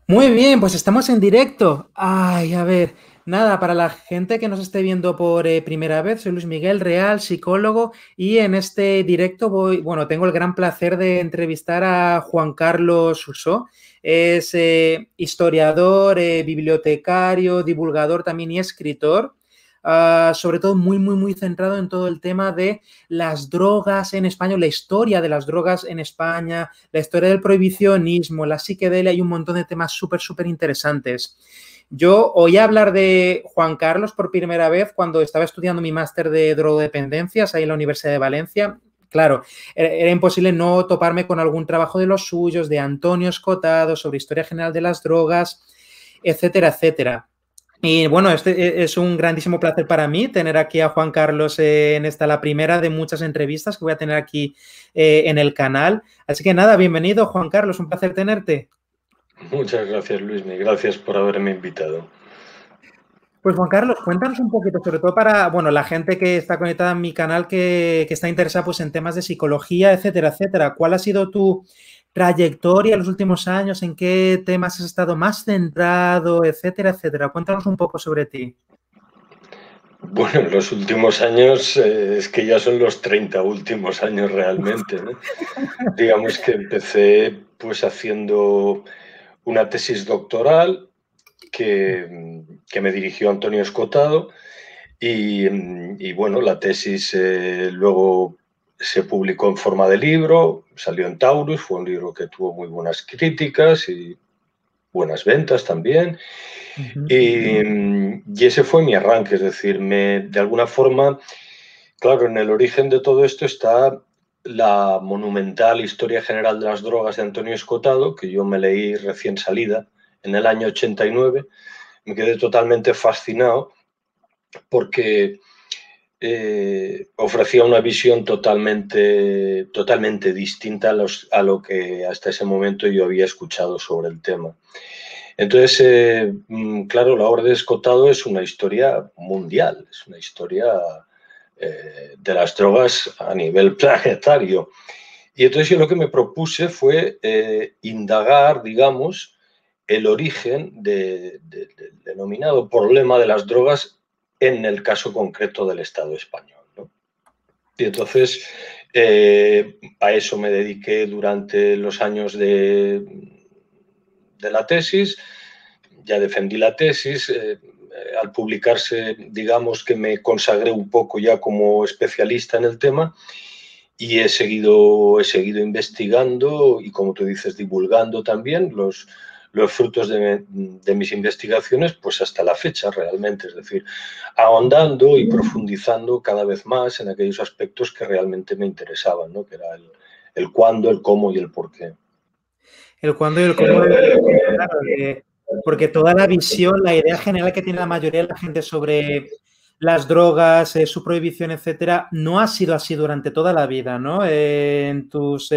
Muy bien, pues estamos en directo. Ay, a ver, nada, para la gente que nos esté viendo por primera vez, soy Luis Miguel Real, psicólogo, y en este directo tengo el gran placer de entrevistar a Juan Carlos Usó. Es historiador, bibliotecario, divulgador también y escritor. Sobre todo muy centrado en todo el tema de las drogas en España, la historia de las drogas en España, la historia del prohibicionismo, la psiquedelia y un montón de temas súper interesantes. Yo oí hablar de Juan Carlos por primera vez cuando estaba estudiando mi máster de drogodependencias ahí en la Universidad de Valencia. Claro, era imposible no toparme con algún trabajo de los suyos, de Antonio Escotado, sobre historia general de las drogas, etcétera. Y bueno, este es un grandísimo placer para mí tener aquí a Juan Carlos en esta, la primera de muchas entrevistas que voy a tener aquí en el canal. Así que nada, bienvenido Juan Carlos, un placer tenerte. Muchas gracias, Luismi. Gracias por haberme invitado. Pues Juan Carlos, cuéntanos un poquito, sobre todo para, bueno, la gente que está conectada en mi canal que está interesada pues en temas de psicología, etcétera. ¿Cuál ha sido tu trayectoria en los últimos años? ¿En qué temas has estado más centrado, etcétera? Cuéntanos un poco sobre ti. Bueno, en los últimos años es que ya son los 30 últimos años realmente, ¿no? Digamos que empecé pues haciendo una tesis doctoral que me dirigió Antonio Escotado y bueno, la tesis luego se publicó en forma de libro, salió en Taurus, fue un libro que tuvo muy buenas críticas y buenas ventas también. Y ese fue mi arranque, es decir, de alguna forma, claro, en el origen de todo esto está la monumental Historia General de las Drogas de Antonio Escotado, que yo me leí recién salida en el año 89. Me quedé totalmente fascinado porque ofrecía una visión totalmente distinta a lo que hasta ese momento yo había escuchado sobre el tema. Entonces, claro, la Orden de Escotado es una historia mundial, es una historia de las drogas a nivel planetario. Y entonces yo lo que me propuse fue indagar, digamos, el origen del denominado problema de las drogas en el caso concreto del Estado español, ¿no? Y entonces a eso me dediqué durante los años de la tesis. Ya defendí la tesis. Al publicarse, digamos que me consagré un poco ya como especialista en el tema y he seguido investigando y, como tú dices, divulgando también los frutos de mis investigaciones, pues hasta la fecha realmente, es decir, ahondando y profundizando cada vez más en aquellos aspectos que realmente me interesaban, ¿no? Que era el cuándo, el cómo y el por qué. El cuándo y el cómo del por qué, claro, porque toda la visión, la idea general que tiene la mayoría de la gente sobre las drogas, su prohibición, etcétera, no ha sido así durante toda la vida, ¿no? En tus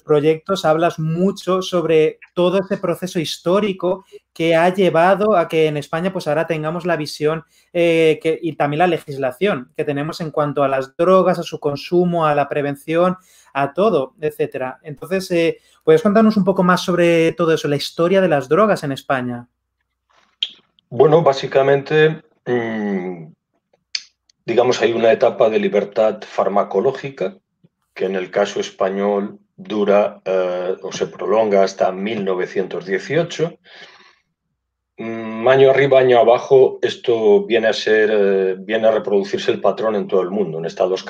proyectos hablas mucho sobre todo ese proceso histórico que ha llevado a que en España pues ahora tengamos la visión y también la legislación que tenemos en cuanto a las drogas, a su consumo, a la prevención, a todo, etcétera. Entonces, ¿puedes contarnos un poco más sobre todo eso, la historia de las drogas en España? Bueno, básicamente, digamos, hay una etapa de libertad farmacológica que en el caso español dura o se prolonga hasta 1918. Año arriba, año abajo, esto viene a reproducirse el patrón en todo el mundo. En Estados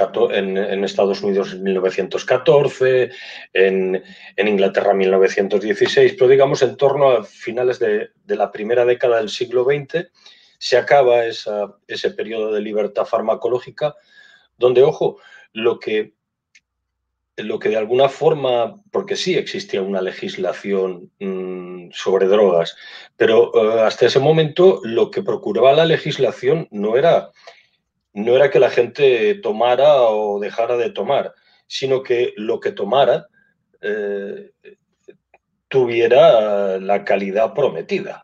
Unidos en 1914, en Inglaterra 1916, pero digamos en torno a finales de la primera década del siglo XX se acaba ese periodo de libertad farmacológica donde, ojo, lo que de alguna forma, porque sí existía una legislación sobre drogas, pero hasta ese momento lo que procuraba la legislación no era que la gente tomara o dejara de tomar, sino que lo que tomara eh, tuviera la calidad prometida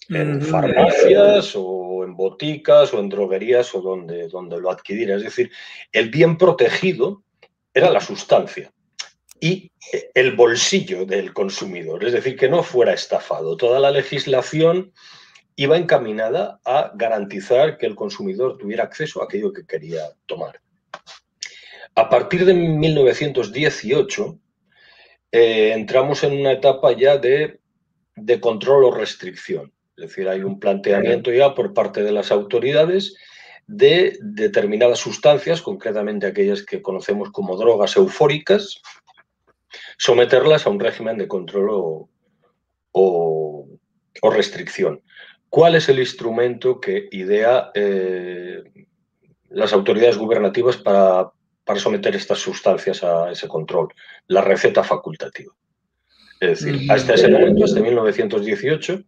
en farmacias o en boticas o en droguerías o donde lo adquiriera. Es decir, el bien protegido era la sustancia. y el bolsillo del consumidor, es decir, que no fuera estafado. Toda la legislación iba encaminada a garantizar que el consumidor tuviera acceso a aquello que quería tomar. A partir de 1918 entramos en una etapa ya de control o restricción. Es decir, hay un planteamiento ya por parte de las autoridades de determinadas sustancias, concretamente aquellas que conocemos como drogas eufóricas, someterlas a un régimen de control o restricción. ¿Cuál es el instrumento que idea las autoridades gubernativas para someter estas sustancias a ese control? La receta facultativa. Es decir, hasta ese momento, hasta 1918,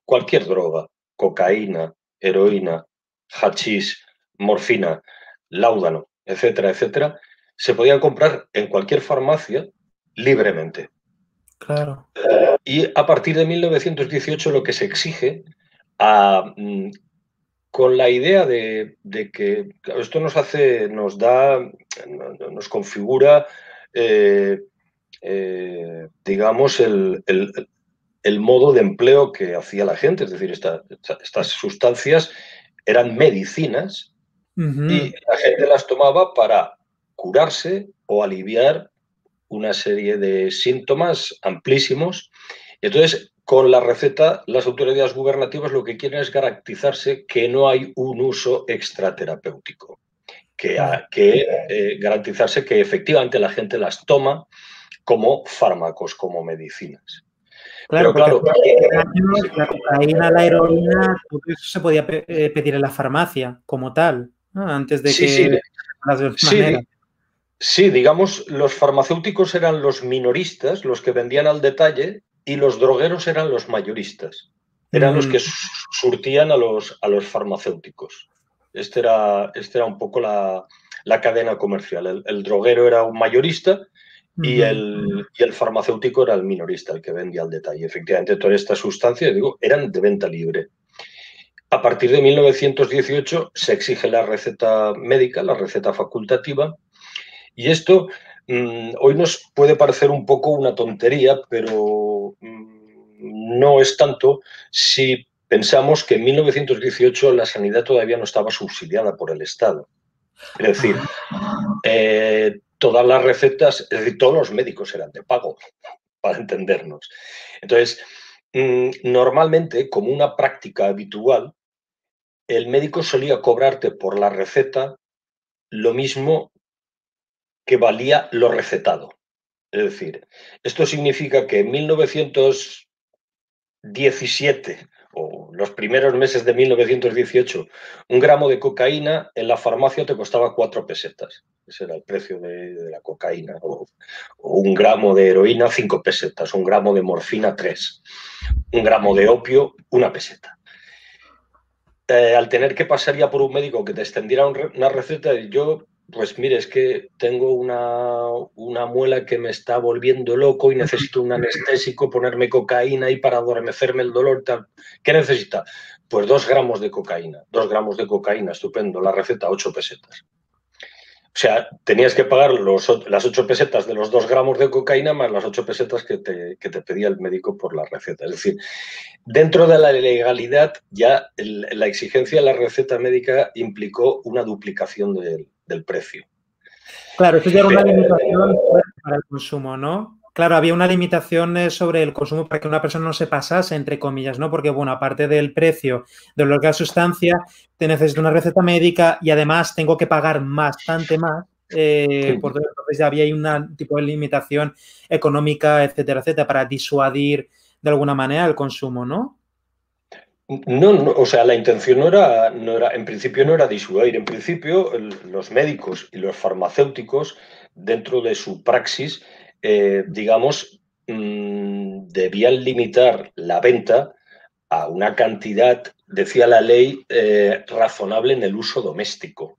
cualquier droga, cocaína, heroína, hachís, morfina, láudano, etcétera, etcétera, se podían comprar en cualquier farmacia libremente. Claro. Y a partir de 1918 lo que se exige, con la idea de que esto nos configura, digamos, el modo de empleo que hacía la gente. Es decir, estas sustancias eran medicinas y la gente las tomaba para curarse o aliviar una serie de síntomas amplísimos. Y entonces, con la receta, las autoridades gubernativas lo que quieren es garantizarse que no hay un uso extraterapéutico, garantizarse que efectivamente la gente las toma como fármacos, como medicinas. Claro, pero claro, la cocaína, la heroína, todo eso se podía pedir en la farmacia como tal, ¿no? Antes de que las de manera. Sí, digamos, los farmacéuticos eran los minoristas, los que vendían al detalle, y los drogueros eran los mayoristas. Eran los que surtían a los farmacéuticos. Este era un poco la cadena comercial. El droguero era un mayorista y el farmacéutico era el minorista, el que vendía al detalle. Efectivamente, todas estas sustancias, eran de venta libre. A partir de 1918 se exige la receta médica, la receta facultativa, y esto hoy nos puede parecer un poco una tontería, pero no es tanto si pensamos que en 1918 la sanidad todavía no estaba subsidiada por el Estado. Es decir, todas las recetas, es decir, todos los médicos eran de pago, para entendernos. Entonces, normalmente, como una práctica habitual, el médico solía cobrarte por la receta lo mismo que valía lo recetado. Es decir, esto significa que en 1917 o los primeros meses de 1918, un gramo de cocaína en la farmacia te costaba 4 pesetas. Ese era el precio de la cocaína. O un gramo de heroína, 5 pesetas. Un gramo de morfina, 3. Un gramo de opio, 1 peseta. Al tener que pasar ya por un médico que te extendiera una receta, yo, pues mire, es que tengo una muela que me está volviendo loco y necesito un anestésico, ponerme cocaína y para adormecerme el dolor, tal. ¿Qué necesita? Pues 2 gramos de cocaína. 2 gramos de cocaína, estupendo. La receta, 8 pesetas. O sea, tenías que pagar las 8 pesetas de los 2 gramos de cocaína más las 8 pesetas que te pedía el médico por la receta. Es decir, dentro de la legalidad ya la exigencia de la receta médica implicó una duplicación del precio. Claro, esto ya era una limitación para el consumo, ¿no? Claro, había una limitación sobre el consumo para que una persona no se pasase, entre comillas, ¿no? Porque, bueno, aparte del precio de lo que es la sustancia, te necesito una receta médica y además tengo que pagar bastante más. Por todo, entonces ya había un tipo de limitación económica, etcétera, etcétera, para disuadir de alguna manera el consumo, ¿no? No, o sea, la intención no era, en principio no era disuadir. En principio, los médicos y los farmacéuticos, dentro de su praxis, digamos, debían limitar la venta a una cantidad, decía la ley, razonable en el uso doméstico.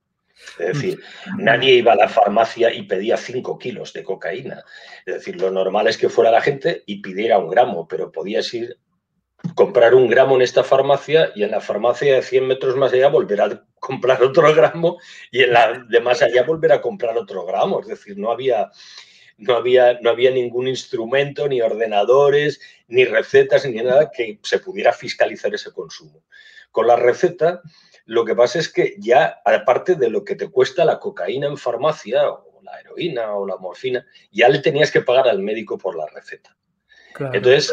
Es decir, nadie iba a la farmacia y pedía 5 kilos de cocaína. Es decir, lo normal es que fuera la gente y pidiera 1 gramo, pero podías comprar 1 gramo en esta farmacia y en la farmacia de 100 metros más allá volver a comprar otro gramo y en la de más allá volver a comprar otro gramo. Es decir, no había no había ningún instrumento, ni ordenadores, ni recetas, ni nada que se pudiera fiscalizar ese consumo. Con la receta, lo que pasa es que ya, aparte de lo que te cuesta la cocaína en farmacia, o la heroína, o la morfina, ya le tenías que pagar al médico por la receta. Claro. Entonces,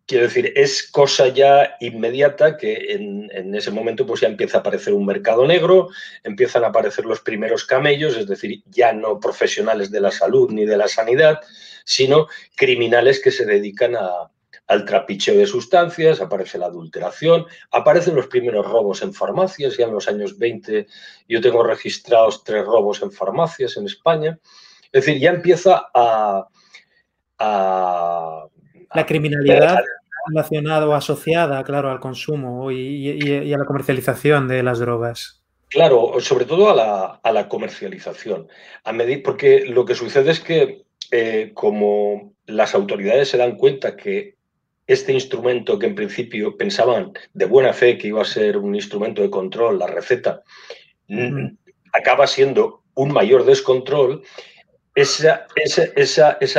quiero decir, es cosa ya inmediata que en ese momento pues ya empieza a aparecer un mercado negro, empiezan a aparecer los primeros camellos, es decir, ya no profesionales de la salud ni de la sanidad, sino criminales que se dedican al trapicheo de sustancias, aparece la adulteración, aparecen los primeros robos en farmacias, ya en los años 20 yo tengo registrados 3 robos en farmacias en España. Es decir, ya empieza la criminalidad relacionada o asociada, claro, al consumo y a la comercialización de las drogas. Claro, sobre todo a la comercialización. Porque lo que sucede es que como las autoridades se dan cuenta que este instrumento que en principio pensaban de buena fe que iba a ser un instrumento de control, la receta, acaba siendo un mayor descontrol, esa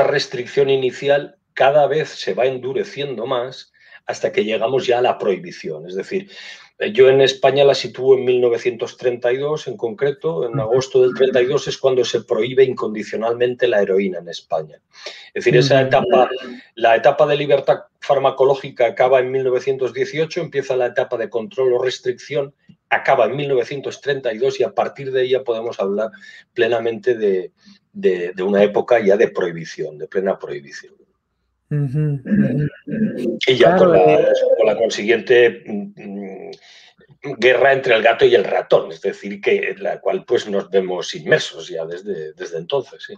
restricción inicial cada vez se va endureciendo más hasta que llegamos ya a la prohibición. Es decir, yo en España la sitúo en 1932 en concreto, en agosto del 32 es cuando se prohíbe incondicionalmente la heroína en España. Es decir, la etapa de libertad farmacológica acaba en 1918, empieza la etapa de control o restricción, acaba en 1932 y a partir de ella podemos hablar plenamente de una época ya de prohibición, de plena prohibición. Y ya claro, con la consiguiente guerra entre el gato y el ratón, es decir, que la cual pues nos vemos inmersos ya desde entonces. ¿Sí?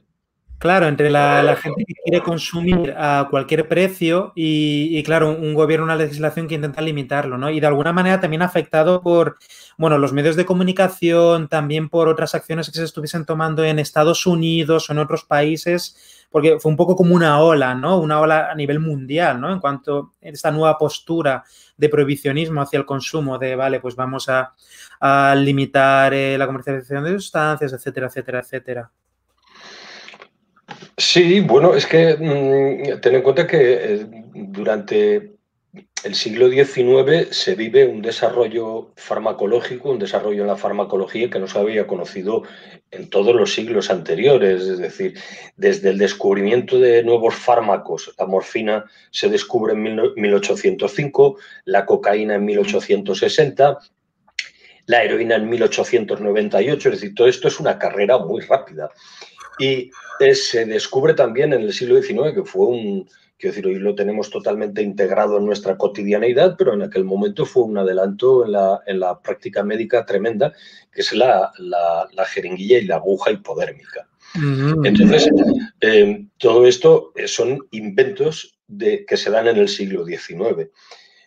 Claro, entre la gente que quiere consumir a cualquier precio y claro, un gobierno, una legislación que intenta limitarlo, ¿no? Y de alguna manera también afectado por, bueno, los medios de comunicación, también por otras acciones que se estuviesen tomando en Estados Unidos o en otros países, porque fue un poco como una ola, ¿no? Una ola a nivel mundial, ¿no? En cuanto a esta nueva postura de prohibicionismo hacia el consumo, de, vale, pues vamos a limitar la comercialización de sustancias, etcétera, etcétera, etcétera. Sí, bueno, es que ten en cuenta que durante el siglo XIX se vive un desarrollo farmacológico, un desarrollo en la farmacología que no se había conocido en todos los siglos anteriores. Es decir, desde el descubrimiento de nuevos fármacos, la morfina se descubre en 1805, la cocaína en 1860, la heroína en 1898, es decir, todo esto es una carrera muy rápida. Y se descubre también en el siglo XIX, que fue quiero decir, hoy lo tenemos totalmente integrado en nuestra cotidianeidad, pero en aquel momento fue un adelanto en la práctica médica tremenda, que es la jeringuilla y la aguja hipodérmica. Entonces, todo esto son inventos que se dan en el siglo XIX.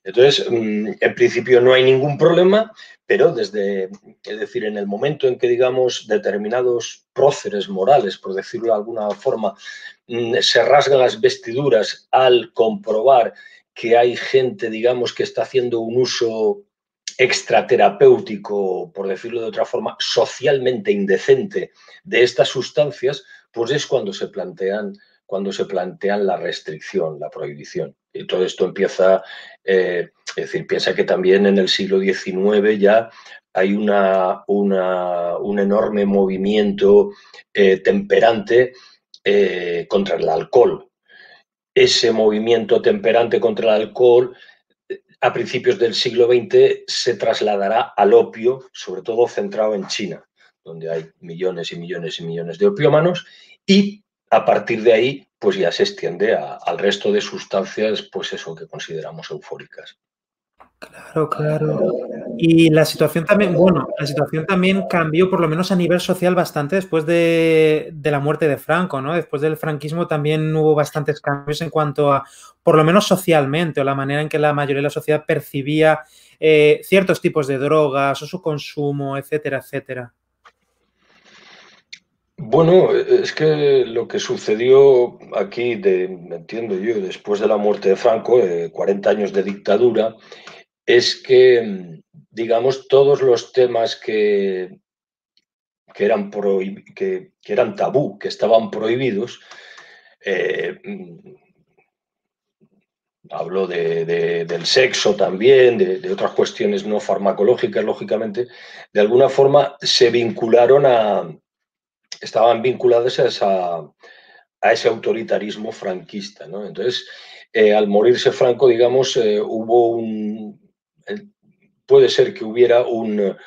Entonces, en principio no hay ningún problema, pero es decir, en el momento en que, digamos, determinados próceres morales, por decirlo de alguna forma, se rasgan las vestiduras al comprobar que hay gente, digamos, que está haciendo un uso extraterapéutico, por decirlo de otra forma, socialmente indecente de estas sustancias, pues es cuando se plantean la restricción, la prohibición. Y todo esto empieza, es decir, piensa que también en el siglo XIX ya hay un enorme movimiento temperante contra el alcohol. Ese movimiento temperante contra el alcohol a principios del siglo XX se trasladará al opio, sobre todo centrado en China, donde hay millones y millones y millones de opiómanos, y a partir de ahí pues ya se extiende al resto de sustancias, pues eso que consideramos eufóricas. Claro, claro. Y la situación también, bueno, la situación también cambió, por lo menos a nivel social, bastante después de la muerte de Franco, ¿no? Después del franquismo también hubo bastantes cambios en cuanto a, por lo menos socialmente, o la manera en que la mayoría de la sociedad percibía ciertos tipos de drogas o su consumo, etcétera, etcétera. Bueno, es que lo que sucedió aquí, entiendo yo, después de la muerte de Franco, 40 años de dictadura, es que, digamos, todos los temas que eran tabú, que estaban prohibidos. Hablo del sexo también, de otras cuestiones no farmacológicas, lógicamente, de alguna forma estaban vinculadas a ese autoritarismo franquista, ¿no? Entonces, al morirse Franco, digamos, puede ser que hubiera un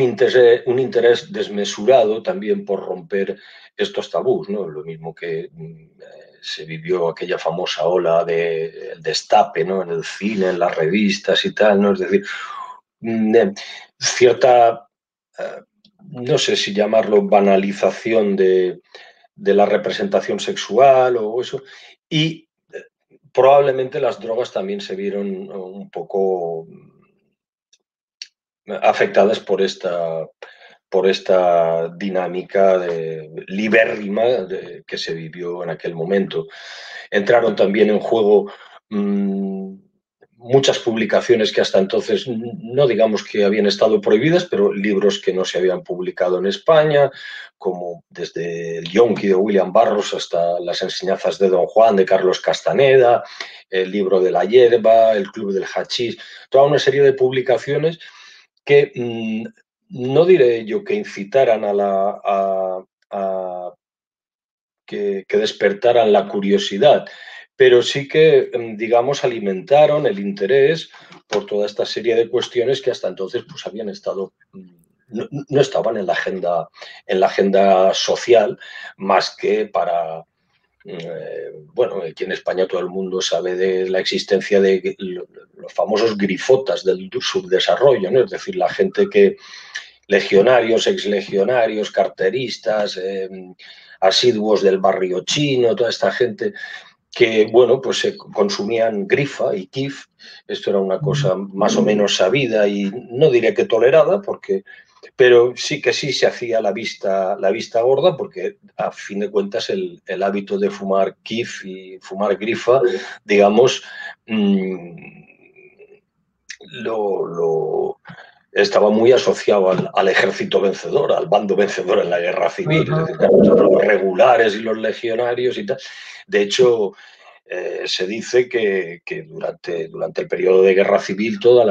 interés desmesurado también por romper estos tabús, ¿no? Lo mismo que se vivió aquella famosa ola del destape, ¿no? En el cine, en las revistas y tal, ¿no? Es decir, cierta, no sé si llamarlo banalización de la representación sexual o eso, y probablemente las drogas también se vieron un poco afectadas por esta dinámica libérrima que se vivió en aquel momento. Entraron también en juego muchas publicaciones que hasta entonces no digamos que habían estado prohibidas, pero libros que no se habían publicado en España, como desde el Yonki de William Burroughs hasta las enseñanzas de Don Juan de Carlos Castaneda, el libro de la hierba, el Club del Hachís, toda una serie de publicaciones que no diré yo que incitaran que despertaran la curiosidad, pero sí que, digamos, alimentaron el interés por toda esta serie de cuestiones que hasta entonces pues, habían estado, no estaban en la agenda social, más que para, bueno, aquí en España todo el mundo sabe de la existencia de los famosos grifotas del subdesarrollo, ¿no? Es decir, la gente que, legionarios, exlegionarios, carteristas, asiduos del barrio chino, toda esta gente que, bueno, pues se consumían grifa y kif. Esto era una cosa más o menos sabida y no diré que tolerada, pero sí que sí se hacía la vista gorda, porque a fin de cuentas el hábito de fumar kif y fumar grifa, digamos, estaba muy asociado al ejército vencedor, al bando vencedor en la guerra civil, es decir, los regulares y los legionarios y tal. De hecho, se dice que durante el periodo de guerra civil todo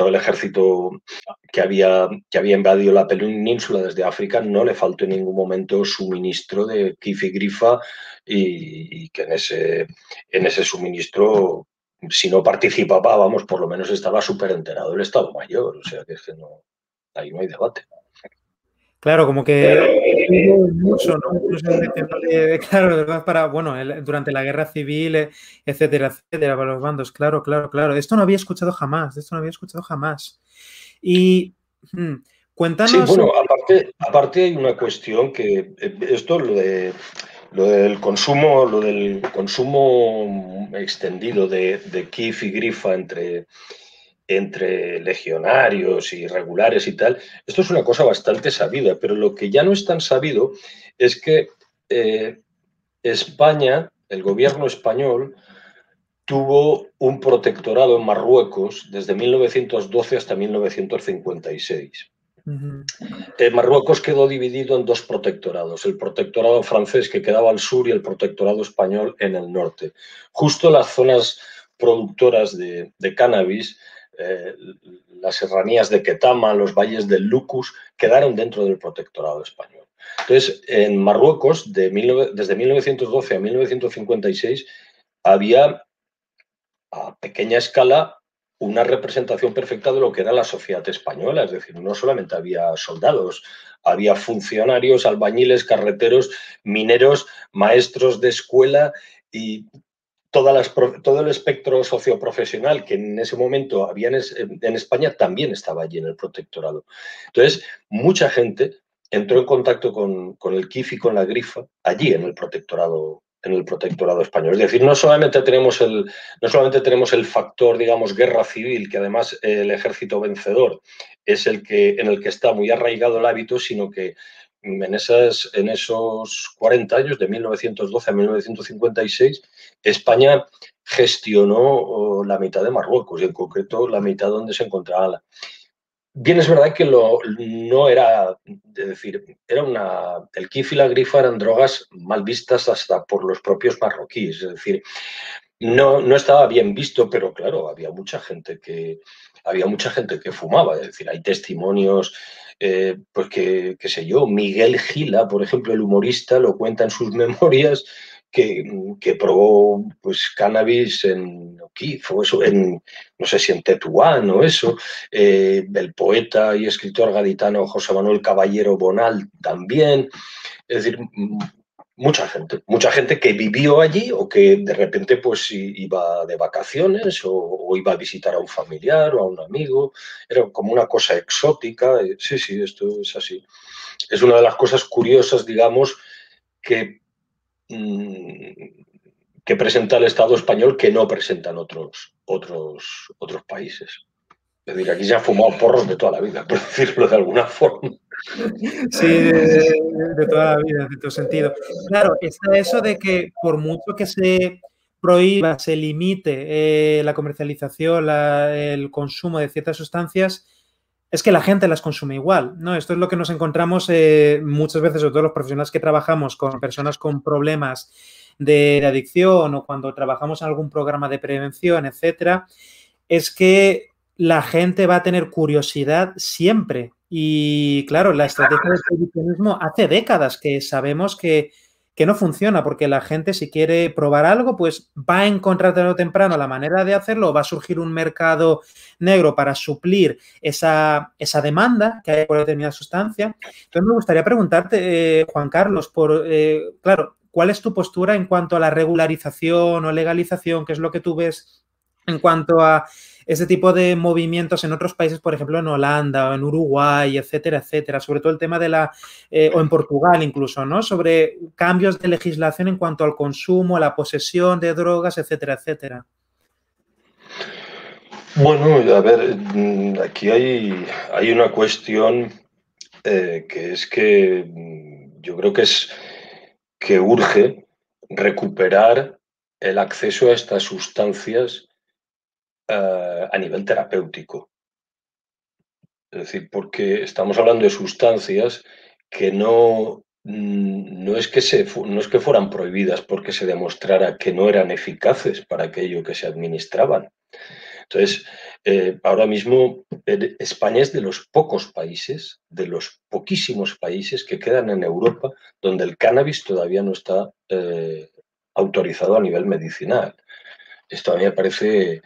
el ejército que había invadido la península desde África no le faltó en ningún momento suministro de kif y grifa, y que en ese suministro, si no participaba, vamos, por lo menos estaba súper enterado el Estado Mayor, o sea que es que ahí no hay debate. Claro, como que hubo mucho, ¿no? Incluso claro, ¿verdad? Durante la guerra civil, etcétera, etcétera, para los bandos, claro. Esto no había escuchado jamás, Y cuéntanos... Sí, bueno, aparte hay una cuestión que esto, lo del consumo extendido de kif y grifa entre legionarios y regulares y tal, esto es una cosa bastante sabida, pero lo que ya no es tan sabido es que España, el gobierno español, tuvo un protectorado en Marruecos desde 1912 hasta 1956. Marruecos quedó dividido en dos protectorados, el protectorado francés, que quedaba al sur, y el protectorado español en el norte. Justo las zonas productoras de cannabis, las serranías de Ketama, los valles del Lucus, quedaron dentro del protectorado español. Entonces, en Marruecos, desde 1912 a 1956, había a pequeña escala una representación perfecta de lo que era la sociedad española. Es decir, no solamente había soldados, había funcionarios, albañiles, carreteros, mineros, maestros de escuela y todo el espectro socioprofesional que en ese momento había en España también estaba allí en el protectorado. Entonces, mucha gente entró en contacto con el kif y con la grifa allí en el protectorado español. Es decir, no solamente tenemos el factor, digamos, guerra civil, que además el ejército vencedor es en el que está muy arraigado el hábito, sino que en esos 40 años, de 1912 a 1956, España gestionó la mitad de Marruecos, y en concreto la mitad donde se encontraba Bien, es verdad que no era, es decir, el kif y la grifa eran drogas mal vistas hasta por los propios marroquíes, es decir, no estaba bien visto, pero claro, había mucha gente que fumaba, es decir, hay testimonios, pues que, qué sé yo, Miguel Gila, por ejemplo, el humorista, lo cuenta en sus memorias, que probó pues cannabis en O'Keeffe o eso, no sé si en Tetuán o eso, el poeta y escritor gaditano José Manuel Caballero Bonal también, es decir, mucha gente que vivió allí o que de repente pues iba de vacaciones o iba a visitar a un familiar o a un amigo, era como una cosa exótica, sí, sí, esto es así. Es una de las cosas curiosas, digamos, que, que presenta el Estado español que no presentan otros países. Es decir, aquí se han fumado porros de toda la vida, por decirlo de alguna forma. Sí, de toda la vida, de todo sentido. Claro, está eso de que por mucho que se prohíba, se limite la comercialización, el consumo de ciertas sustancias, es que la gente las consume igual, ¿no? Esto es lo que nos encontramos muchas veces, sobre todo los profesionales que trabajamos con personas con problemas de adicción o cuando trabajamos en algún programa de prevención, etcétera, es que la gente va a tener curiosidad siempre. Y claro, la estrategia del prohibicionismo hace décadas que sabemos que no funciona, porque la gente si quiere probar algo, pues va a encontrar tarde o temprano la manera de hacerlo, va a surgir un mercado negro para suplir esa demanda que hay por determinada sustancia. Entonces me gustaría preguntarte, Juan Carlos, claro, ¿cuál es tu postura en cuanto a la regularización o legalización? ¿Qué es lo que tú ves en cuanto a ese tipo de movimientos en otros países, por ejemplo, en Holanda o en Uruguay, etcétera, etcétera? Sobre todo el tema de o en Portugal incluso, ¿no? Sobre cambios de legislación en cuanto al consumo, la posesión de drogas, etcétera, etcétera. Bueno, a ver, aquí hay una cuestión que es que yo creo que es que urge recuperar el acceso a estas sustancias a nivel terapéutico. Es decir, porque estamos hablando de sustancias que no es no es que fueran prohibidas porque se demostrara que no eran eficaces para aquello que se administraban. Entonces, ahora mismo España es de los pocos países, de los poquísimos países que quedan en Europa donde el cannabis todavía no está autorizado a nivel medicinal. Esto a mí me parece,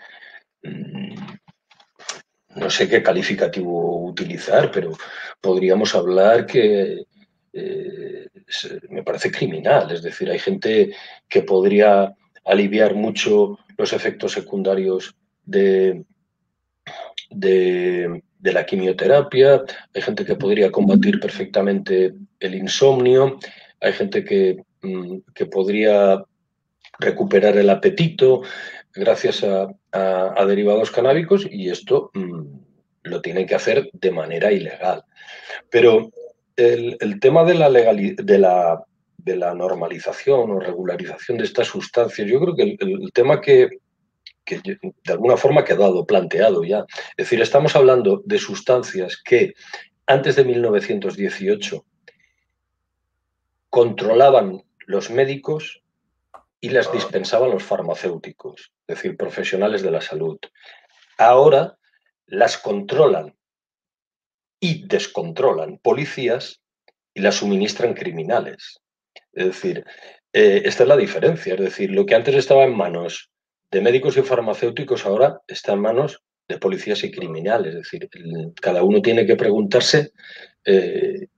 no sé qué calificativo utilizar, pero podríamos hablar que me parece criminal. Es decir, hay gente que podría aliviar mucho los efectos secundarios de la quimioterapia, hay gente que podría combatir perfectamente el insomnio, hay gente que podría recuperar el apetito gracias a derivados canábicos y esto lo tienen que hacer de manera ilegal. Pero el tema de de la normalización o regularización de estas sustancias, yo creo que el tema que de alguna forma ha quedado planteado ya. Es decir, estamos hablando de sustancias que antes de 1918 controlaban los médicos y las dispensaban los farmacéuticos, es decir, profesionales de la salud. Ahora las controlan y descontrolan policías y las suministran criminales. Es decir, esta es la diferencia. Es decir, lo que antes estaba en manos de médicos y farmacéuticos ahora está en manos de policías y criminales. Es decir, cada uno tiene que preguntarse qué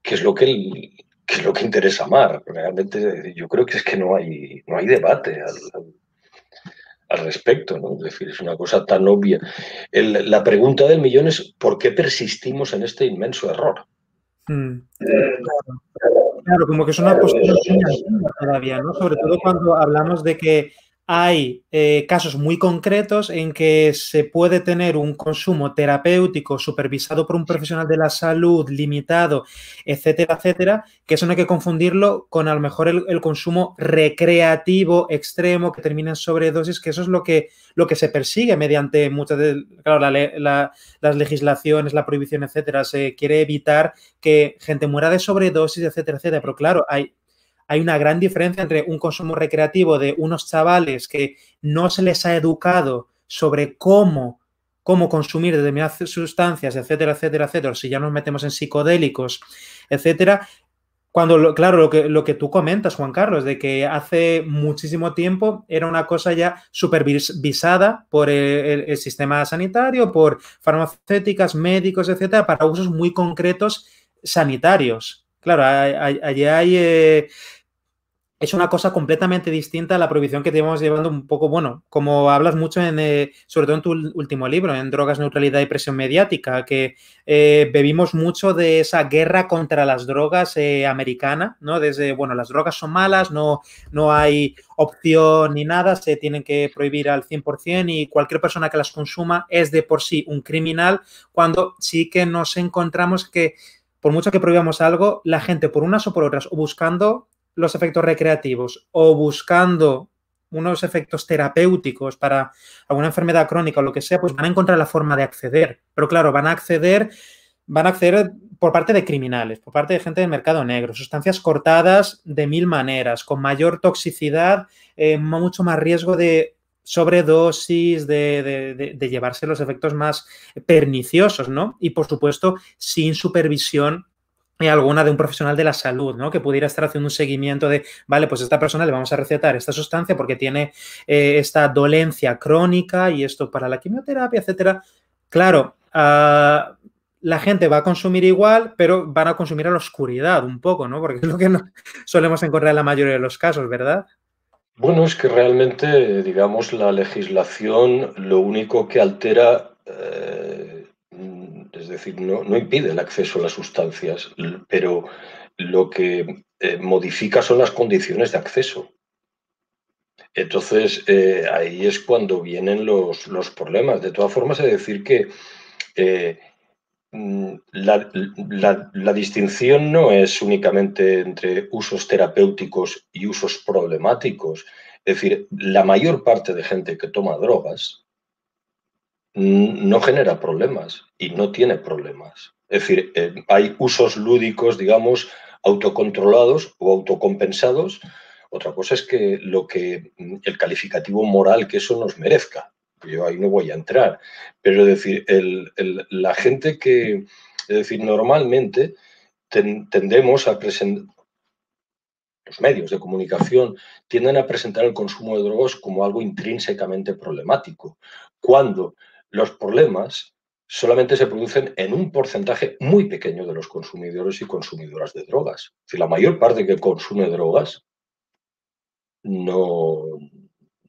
es lo qué es lo que interesa más. Realmente yo creo que es que no hay debate al respecto, ¿no? Es decir, es una cosa tan obvia. La pregunta del millón es ¿por qué persistimos en este inmenso error? Claro, como que es una postura muy antigua todavía, ¿no? Sobre todo cuando hablamos de que hay casos muy concretos en que se puede tener un consumo terapéutico supervisado por un profesional de la salud, limitado, etcétera, etcétera, que eso no hay que confundirlo con a lo mejor el consumo recreativo extremo que termina en sobredosis, que eso es lo que se persigue mediante muchas de, claro, las legislaciones, la prohibición, etcétera. Se quiere evitar que gente muera de sobredosis, etcétera, etcétera. Pero claro, hay una gran diferencia entre un consumo recreativo de unos chavales que no se les ha educado sobre cómo consumir determinadas sustancias, etcétera, etcétera, etcétera, si ya nos metemos en psicodélicos, etcétera, cuando, claro, lo que tú comentas, Juan Carlos, de que hace muchísimo tiempo era una cosa ya supervisada por el sistema sanitario, por farmacéuticas, médicos, etcétera, para usos muy concretos sanitarios. Claro, allí hay es una cosa completamente distinta a la prohibición que llevamos llevando un poco, bueno, como hablas mucho sobre todo en tu último libro, en Drogas, Neutralidad y Presión Mediática, que bebimos mucho de esa guerra contra las drogas americana, ¿no? Desde, bueno, las drogas son malas, no hay opción ni nada, se tienen que prohibir al 100% y cualquier persona que las consuma es de por sí un criminal, cuando sí que nos encontramos que por mucho que prohibamos algo, la gente por unas o por otras, o buscando los efectos recreativos o buscando unos efectos terapéuticos para alguna enfermedad crónica o lo que sea, pues van a encontrar la forma de acceder. Pero claro, van a acceder por parte de criminales, por parte de gente del mercado negro, sustancias cortadas de 1000 maneras, con mayor toxicidad, mucho más riesgo de sobredosis, de llevarse los efectos más perniciosos, ¿no? Y por supuesto, sin supervisión alguna de un profesional de la salud, ¿no? Que pudiera estar haciendo un seguimiento de, vale, pues a esta persona le vamos a recetar esta sustancia porque tiene esta dolencia crónica y esto para la quimioterapia, etcétera. Claro, la gente va a consumir igual, pero van a consumir a la oscuridad un poco, ¿no? Porque es lo que no solemos encontrar en la mayoría de los casos, ¿verdad? Bueno, es que realmente, digamos, la legislación lo único que altera, es decir, no impide el acceso a las sustancias, pero lo que modifica son las condiciones de acceso. Entonces, ahí es cuando vienen los problemas. De todas formas, es decir que eh, la distinción no es únicamente entre usos terapéuticos y usos problemáticos. Es decir, la mayor parte de gente que toma drogas no genera problemas y no tiene problemas. Es decir, hay usos lúdicos, digamos, autocontrolados o autocompensados. Otra cosa es que el calificativo moral que eso nos merezca. Yo ahí no voy a entrar. Pero es decir, la gente que, es decir, normalmente tendemos a presentar, los medios de comunicación tienden a presentar el consumo de drogas como algo intrínsecamente problemático, cuando los problemas solamente se producen en un porcentaje muy pequeño de los consumidores y consumidoras de drogas. Es decir, la mayor parte que consume drogas no,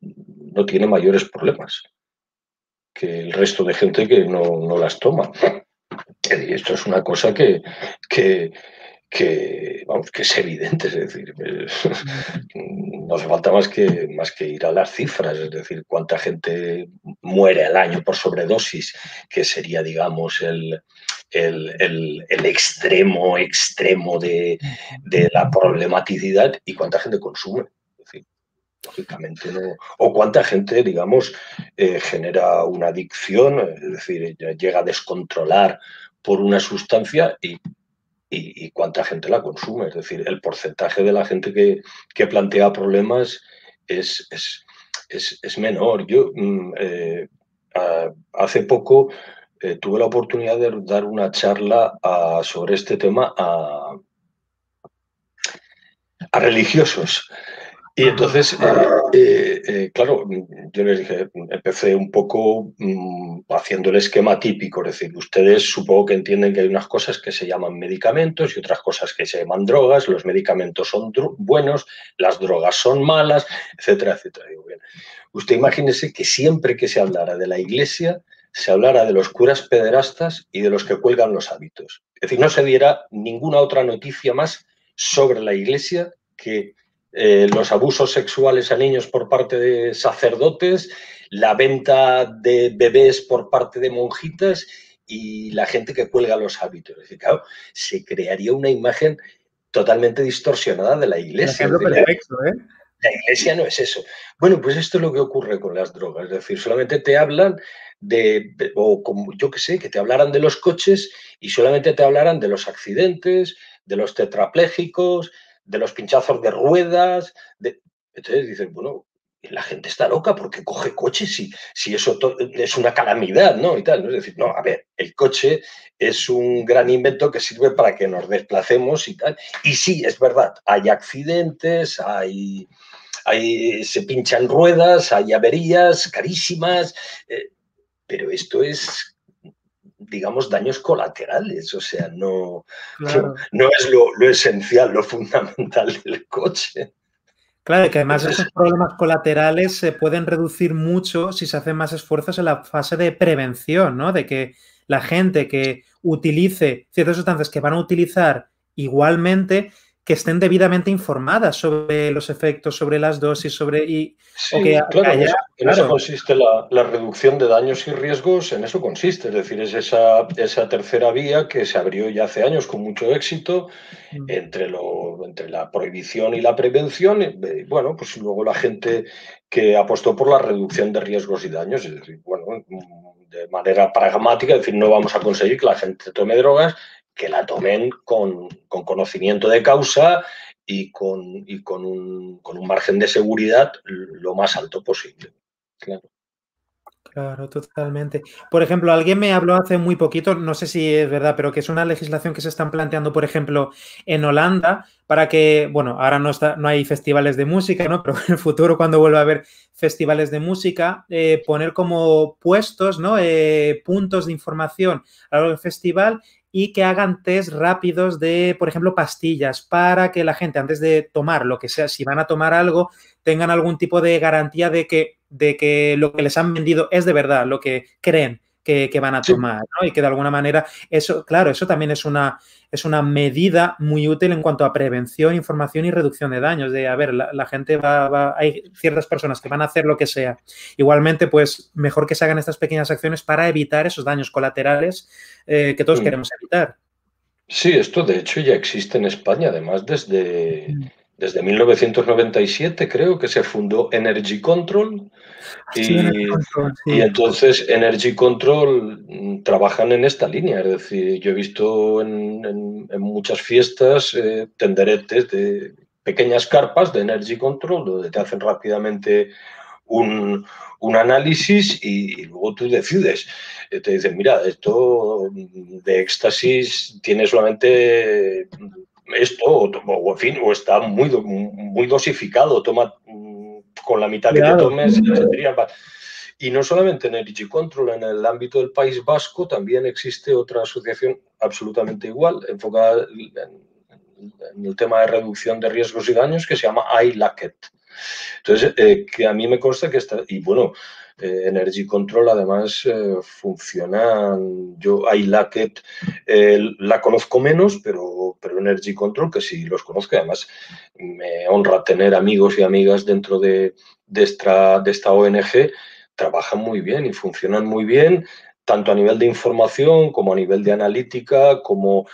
no tiene mayores problemas que el resto de gente que no las toma. Y esto es una cosa vamos, que es evidente, es decir, no hace falta más que ir a las cifras, es decir, cuánta gente muere al año por sobredosis, que sería, digamos, el extremo de la problematicidad, y cuánta gente consume. Es decir, lógicamente no. O cuánta gente, digamos, genera una adicción, es decir, llega a descontrolar por una sustancia y cuánta gente la consume. Es decir, el porcentaje de la gente que plantea problemas es menor. Yo hace poco tuve la oportunidad de dar una charla sobre este tema a religiosos. Y entonces, claro, yo les dije, empecé un poco haciendo el esquema típico, es decir, ustedes supongo que entienden que hay unas cosas que se llaman medicamentos y otras cosas que se llaman drogas, los medicamentos son buenos, las drogas son malas, etcétera, etcétera. Digo, bien, usted imagínese que siempre que se hablara de la Iglesia, se hablara de los curas pederastas y de los que cuelgan los hábitos. Es decir, no se diera ninguna otra noticia más sobre la Iglesia que los abusos sexuales a niños por parte de sacerdotes, la venta de bebés por parte de monjitas y la gente que cuelga los hábitos. Es decir, claro, se crearía una imagen totalmente distorsionada de la El Iglesia. ejemplo perfecto, ¿eh? La Iglesia no es eso. Bueno, pues esto es lo que ocurre con las drogas. Es decir, solamente te hablan o como yo que sé, que te hablaran de los coches y solamente te hablaran de los accidentes, de los tetraplégicos, de los pinchazos de ruedas. Entonces dices, bueno, la gente está loca porque coge coches si eso es una calamidad, ¿no? Y tal, ¿no? Es decir, no, a ver, el coche es un gran invento que sirve para que nos desplacemos y tal. Y sí, es verdad, hay accidentes, se pinchan ruedas, hay averías carísimas, pero esto es, digamos, daños colaterales, o sea, Claro. no es lo esencial, lo fundamental del coche. Claro, y que además Entonces, esos problemas colaterales se pueden reducir mucho si se hacen más esfuerzos en la fase de prevención, ¿no? De que la gente que utilice ciertas sustancias que van a utilizar igualmente, que estén debidamente informadas sobre los efectos, sobre las dosis, o que sí, claro, haya, en eso claro. consiste la reducción de daños y riesgos, en eso consiste, es decir, es esa tercera vía que se abrió ya hace años con mucho éxito entre la prohibición y la prevención. Bueno, pues luego la gente que apostó por la reducción de riesgos y daños, es decir, bueno, de manera pragmática, es decir, no vamos a conseguir que la gente tome drogas, que la tomen con conocimiento de causa y con un margen de seguridad lo más alto posible. Claro. Claro, totalmente. Por ejemplo, alguien me habló hace muy poquito, no sé si es verdad, pero que es una legislación que se están planteando, por ejemplo, en Holanda, para que, bueno, ahora no hay festivales de música, ¿no? Pero en el futuro, cuando vuelva a haber festivales de música, poner como puestos, ¿no? Puntos de información a lo largo del festival y que hagan test rápidos de, por ejemplo, pastillas, para que la gente, antes de tomar lo que sea, si van a tomar algo, tengan algún tipo de garantía de que lo que les han vendido es de verdad, lo que creen que van a Sí. tomar, ¿no? Y que de alguna manera, eso, claro, eso también es una medida muy útil en cuanto a prevención, información y reducción de daños. De, a ver, la gente hay ciertas personas que van a hacer lo que sea. Igualmente, pues, mejor que se hagan estas pequeñas acciones para evitar esos daños colaterales que todos queremos evitar. Sí, esto de hecho ya existe en España, además desde 1997 creo que se fundó Energy Control Sí, en el y, control, y sí. entonces Energy Control trabajan en esta línea, es decir, yo he visto en muchas fiestas tenderetes de pequeñas carpas de Energy Control donde te hacen rápidamente un, un análisis y luego tú decides. Te dicen, mira, esto de éxtasis tiene solamente esto, o en fin, o está muy dosificado, toma con la mitad que te Cuidado. tomes. Y no solamente en Energy Control, en el ámbito del País Vasco también existe otra asociación absolutamente igual, enfocada en el tema de reducción de riesgos y daños, que se llama iLacket. Entonces, que a mí me consta que está, y bueno, Energy Control además funciona, yo iLacket la conozco menos, pero Energy Control que sí los conozco, además me honra tener amigos y amigas dentro de esta ONG, trabajan muy bien y funcionan muy bien, tanto a nivel de información como a nivel de analítica, como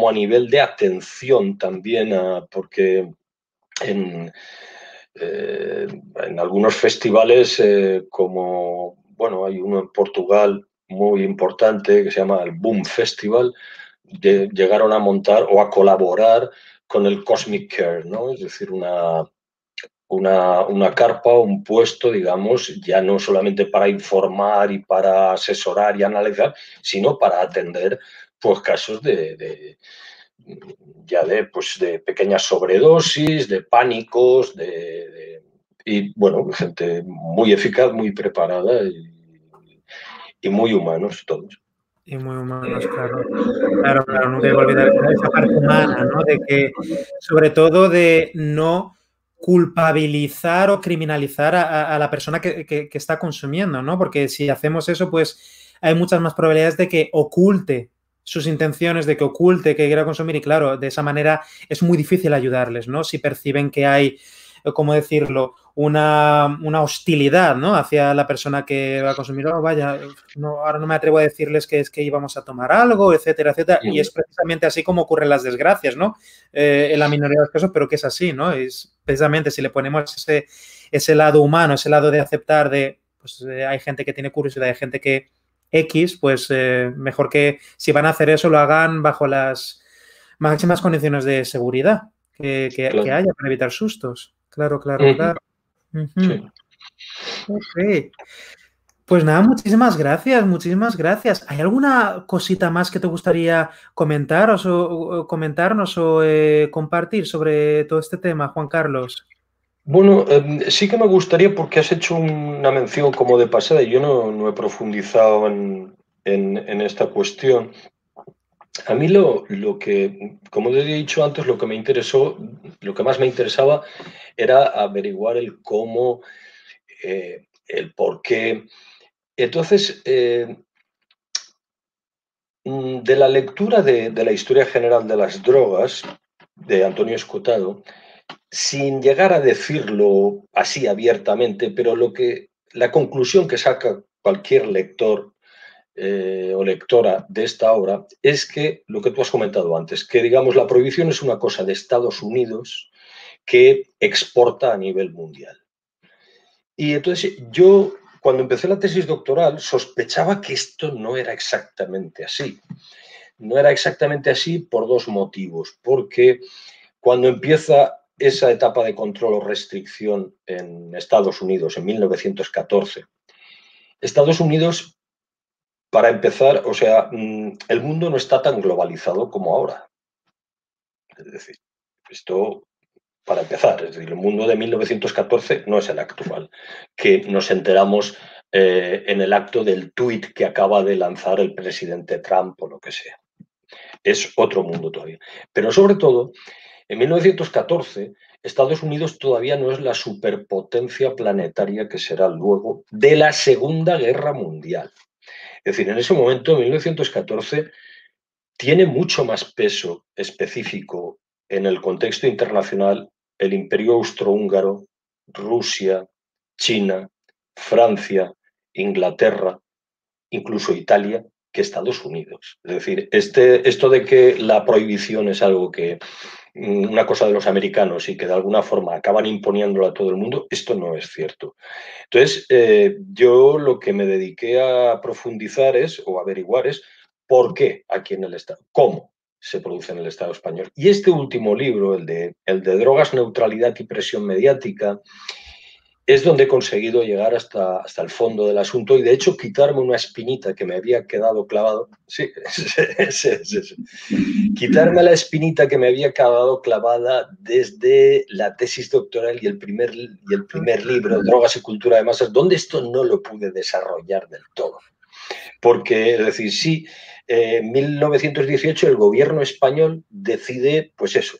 a nivel de atención también, porque en algunos festivales, como, bueno, hay uno en Portugal muy importante que se llama el Boom Festival, llegaron a montar o a colaborar con el Cosmic Care, ¿no? Es decir, una carpa, un puesto, digamos, ya no solamente para informar y para asesorar y analizar, sino para atender pues, casos pues, de pequeñas sobredosis, de pánicos, y bueno, gente muy eficaz, muy preparada y muy humanos todos. Y muy humanos, claro. Claro, claro, nunca hay que olvidar esa parte humana, ¿no? De que, sobre todo, de no culpabilizar o criminalizar a la persona que está consumiendo, ¿no? Porque si hacemos eso, pues hay muchas más probabilidades de que oculte sus intenciones, de que oculte que quiera consumir y claro, de esa manera es muy difícil ayudarles, ¿no? Si perciben que hay ¿cómo decirlo?, una hostilidad, ¿no?, hacia la persona que va a consumir. Oh, vaya, no, ahora no me atrevo a decirles que es que íbamos a tomar algo, etcétera, etcétera. Y es precisamente así como ocurren las desgracias, ¿no?, en la minoría de los casos, pero que es así, ¿no? Es precisamente si le ponemos ese lado humano, ese lado de aceptar pues hay gente que tiene curiosidad, hay gente que X, pues mejor que si van a hacer eso lo hagan bajo las máximas condiciones de seguridad que haya para evitar sustos. Claro, claro, claro. Sí. Okay. Pues nada, muchísimas gracias, muchísimas gracias. ¿Hay alguna cosita más que te gustaría comentaros o comentarnos o compartir sobre todo este tema, Juan Carlos? Bueno, sí que me gustaría, porque has hecho una mención como de pasada y yo no he profundizado en esta cuestión. A mí lo que, como te he dicho antes, lo que me interesó, lo que más me interesaba era averiguar el cómo, el por qué. Entonces, de la lectura de la historia general de las drogas de Antonio Escotado, sin llegar a decirlo así abiertamente, pero la conclusión que saca cualquier lector o lectora de esta obra es que lo que tú has comentado antes, que digamos la prohibición es una cosa de Estados Unidos que exporta a nivel mundial. Y entonces yo, cuando empecé la tesis doctoral, sospechaba que esto no era exactamente así. No era exactamente así por dos motivos. Porque cuando empieza esa etapa de control o restricción en Estados Unidos en 1914, Estados Unidos, para empezar, o sea, el mundo no está tan globalizado como ahora. Es decir, esto para empezar, es decir, el mundo de 1914 no es el actual, que nos enteramos en el acto del tuit que acaba de lanzar el presidente Trump o lo que sea. Es otro mundo todavía. Pero sobre todo, en 1914, Estados Unidos todavía no es la superpotencia planetaria que será luego de la Segunda Guerra Mundial. Es decir, en ese momento, en 1914, tiene mucho más peso específico en el contexto internacional el Imperio Austrohúngaro, Rusia, China, Francia, Inglaterra, incluso Italia, que Estados Unidos. Es decir, esto de que la prohibición es algo que una cosa de los americanos y que de alguna forma acaban imponiéndolo a todo el mundo, esto no es cierto. Entonces, yo lo que me dediqué a profundizar o averiguar es por qué aquí en el Estado, cómo se produce en el Estado español. Y este último libro, el de Drogas, Neutralidad y Presión Mediática, es donde he conseguido llegar hasta el fondo del asunto y, de hecho, quitarme una espinita que me había quedado clavado. Sí. Quitarme la espinita que me había quedado clavada desde la tesis doctoral y el primer libro, Drogas y Cultura de Masas, donde esto no lo pude desarrollar del todo. Porque, es decir, sí, en 1918 el gobierno español decide, pues eso,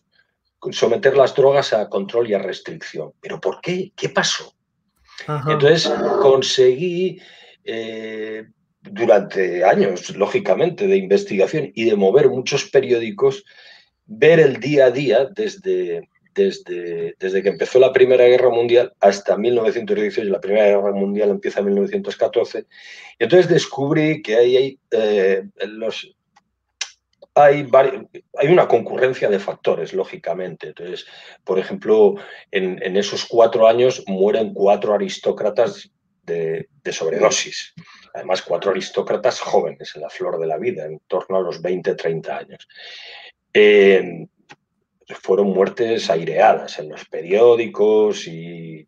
someter las drogas a control y a restricción. ¿Pero por qué? ¿Qué pasó? Ajá. Entonces conseguí, durante años, lógicamente, de investigación y de mover muchos periódicos, ver el día a día desde que empezó la Primera Guerra Mundial hasta 1918. La Primera Guerra Mundial empieza en 1914. Y entonces descubrí que hay una concurrencia de factores, lógicamente. Entonces, por ejemplo, en esos 4 años mueren 4 aristócratas de sobredosis. Además, 4 aristócratas jóvenes, en la flor de la vida, en torno a los 20, 30 años. Fueron muertes aireadas en los periódicos y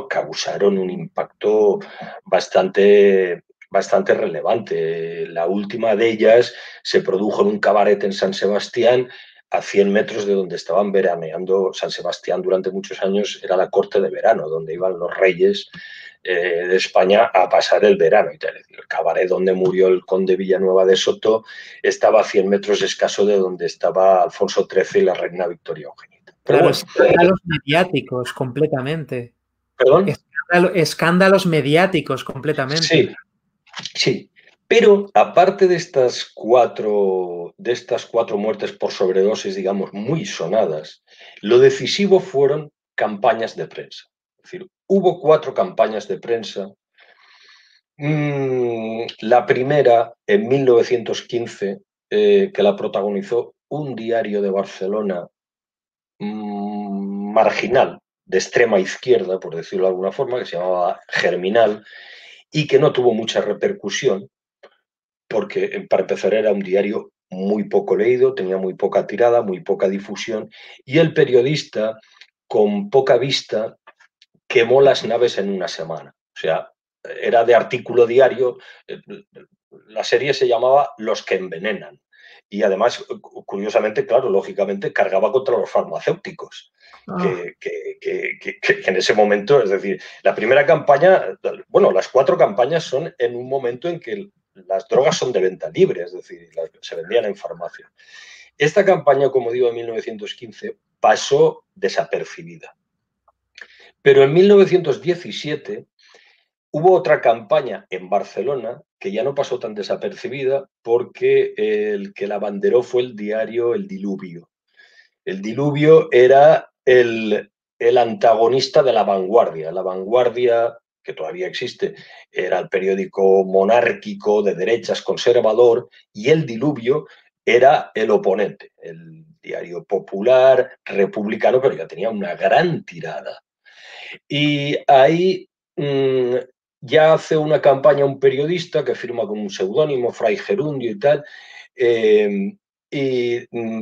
causaron un impacto bastante relevante. La última de ellas se produjo en un cabaret en San Sebastián, a 100 metros de donde estaban veraneando. San Sebastián durante muchos años era la corte de verano, donde iban los reyes de España a pasar el verano. El cabaret donde murió el conde Villanueva de Soto estaba a 100 metros escaso de donde estaba Alfonso XIII y la reina Victoria Eugenia. Pero claro, escándalos mediáticos completamente. ¿Perdón? Escándalos mediáticos completamente. Sí. Pero aparte de estas cuatro muertes por sobredosis, digamos, muy sonadas, lo decisivo fueron campañas de prensa. Es decir, hubo cuatro campañas de prensa. La primera, en 1915, que la protagonizó un diario de Barcelona marginal, de extrema izquierda, por decirlo de alguna forma, que se llamaba Germinal, y que no tuvo mucha repercusión, porque para empezar era un diario muy poco leído, tenía muy poca tirada, muy poca difusión, y el periodista, con poca vista, quemó las naves en una semana. O sea, era de artículo diario. La serie se llamaba Los que envenenan. Y además, curiosamente, claro, lógicamente, cargaba contra los farmacéuticos. Ah, Que en ese momento, es decir, la primera campaña, bueno, las cuatro campañas son en un momento en que las drogas son de venta libre, es decir, se vendían en farmacia. Esta campaña, como digo, de 1915, pasó desapercibida. Pero en 1917 hubo otra campaña en Barcelona que ya no pasó tan desapercibida porque el que la abanderó fue el diario El Diluvio. El Diluvio era el antagonista de La Vanguardia. La Vanguardia, que todavía existe, era el periódico monárquico de derechas, conservador, y El Diluvio era el oponente, el diario popular, republicano, pero ya tenía una gran tirada. Y ahí ya hace una campaña un periodista que firma con un seudónimo, Fray Gerundio y tal,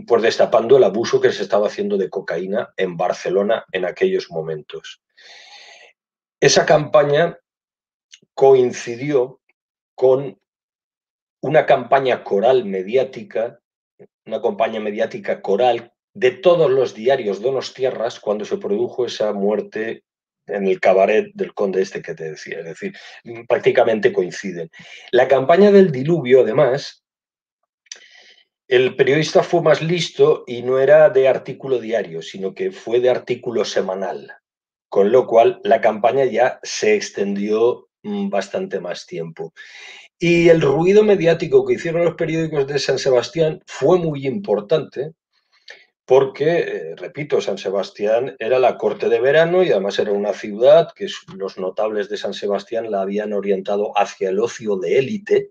pues destapando el abuso que se estaba haciendo de cocaína en Barcelona en aquellos momentos. Esa campaña coincidió con una campaña coral mediática, una campaña mediática coral de todos los diarios donostiarras cuando se produjo esa muerte en el cabaret del conde este que te decía. Es decir, prácticamente coinciden. La campaña del diluvio, además, el periodista fue más listo y no era de artículo diario, sino que fue de artículo semanal, con lo cual la campaña ya se extendió bastante más tiempo. Y el ruido mediático que hicieron los periódicos de San Sebastián fue muy importante porque, repito, San Sebastián era la corte de verano y además era una ciudad que los notables de San Sebastián la habían orientado hacia el ocio de élite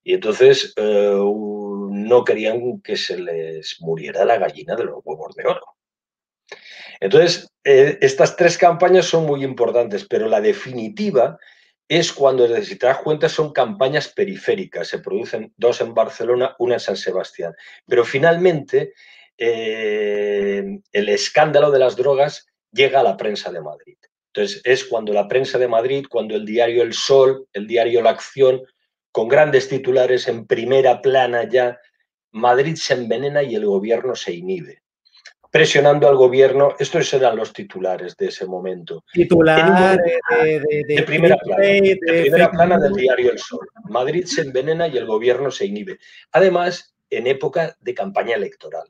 y entonces no querían que se les muriera la gallina de los huevos de oro. Entonces, estas tres campañas son muy importantes, pero la definitiva es cuando, si te das cuenta, son campañas periféricas. Se producen dos en Barcelona, una en San Sebastián. Pero finalmente, el escándalo de las drogas llega a la prensa de Madrid. Entonces, es cuando la prensa de Madrid, cuando el diario El Sol, el diario La Acción, con grandes titulares en primera plana ya, Madrid se envenena y el gobierno se inhibe presionando al gobierno. Estos eran los titulares de ese momento. En un titular momento de clickbait, de de primera fake plana del news. diario El Sol. Madrid se envenena y el gobierno se inhibe. Además, en época de campaña electoral.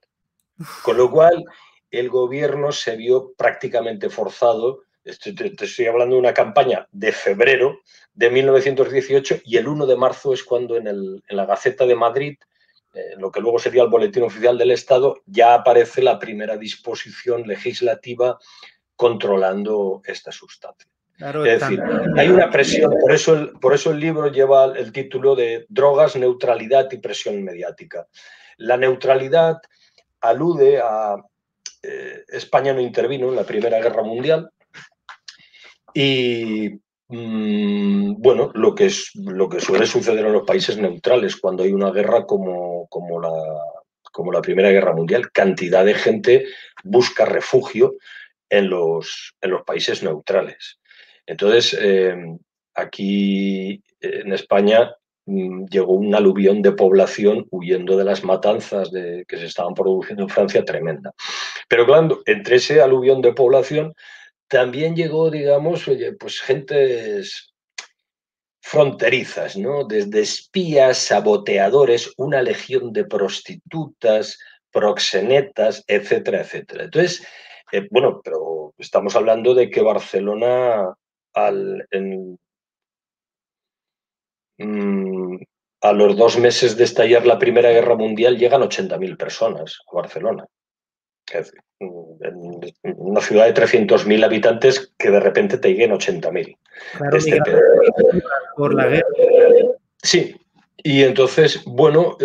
Con lo cual, el gobierno se vio prácticamente forzado. Te estoy hablando de una campaña de febrero de 1918 y el 1 de marzo es cuando en la Gaceta de Madrid, lo que luego sería el Boletín Oficial del Estado, ya aparece la primera disposición legislativa controlando esta sustancia. Claro, Es decir, hay también. una presión, por eso el libro lleva el título de Drogas, neutralidad y presión mediática. La neutralidad alude a España no intervino en la Primera Guerra Mundial y bueno, lo que suele suceder en los países neutrales cuando hay una guerra como la Primera Guerra Mundial, cantidad de gente busca refugio en los países neutrales. Entonces, aquí en España llegó un aluvión de población huyendo de las matanzas que se estaban produciendo en Francia tremenda. Pero claro, entre ese aluvión de población también llegó, digamos, oye, pues gentes fronterizas, ¿no? Desde espías, saboteadores, una legión de prostitutas, proxenetas, etcétera, etcétera. Entonces, bueno, pero estamos hablando de que Barcelona, al, en, a los 2 meses de estallar la Primera Guerra Mundial llegan 80.000 personas a Barcelona. Es decir, en una ciudad de 300.000 habitantes que de repente te lleguen 80.000. Claro, migrantes por la guerra. Sí, y entonces, bueno,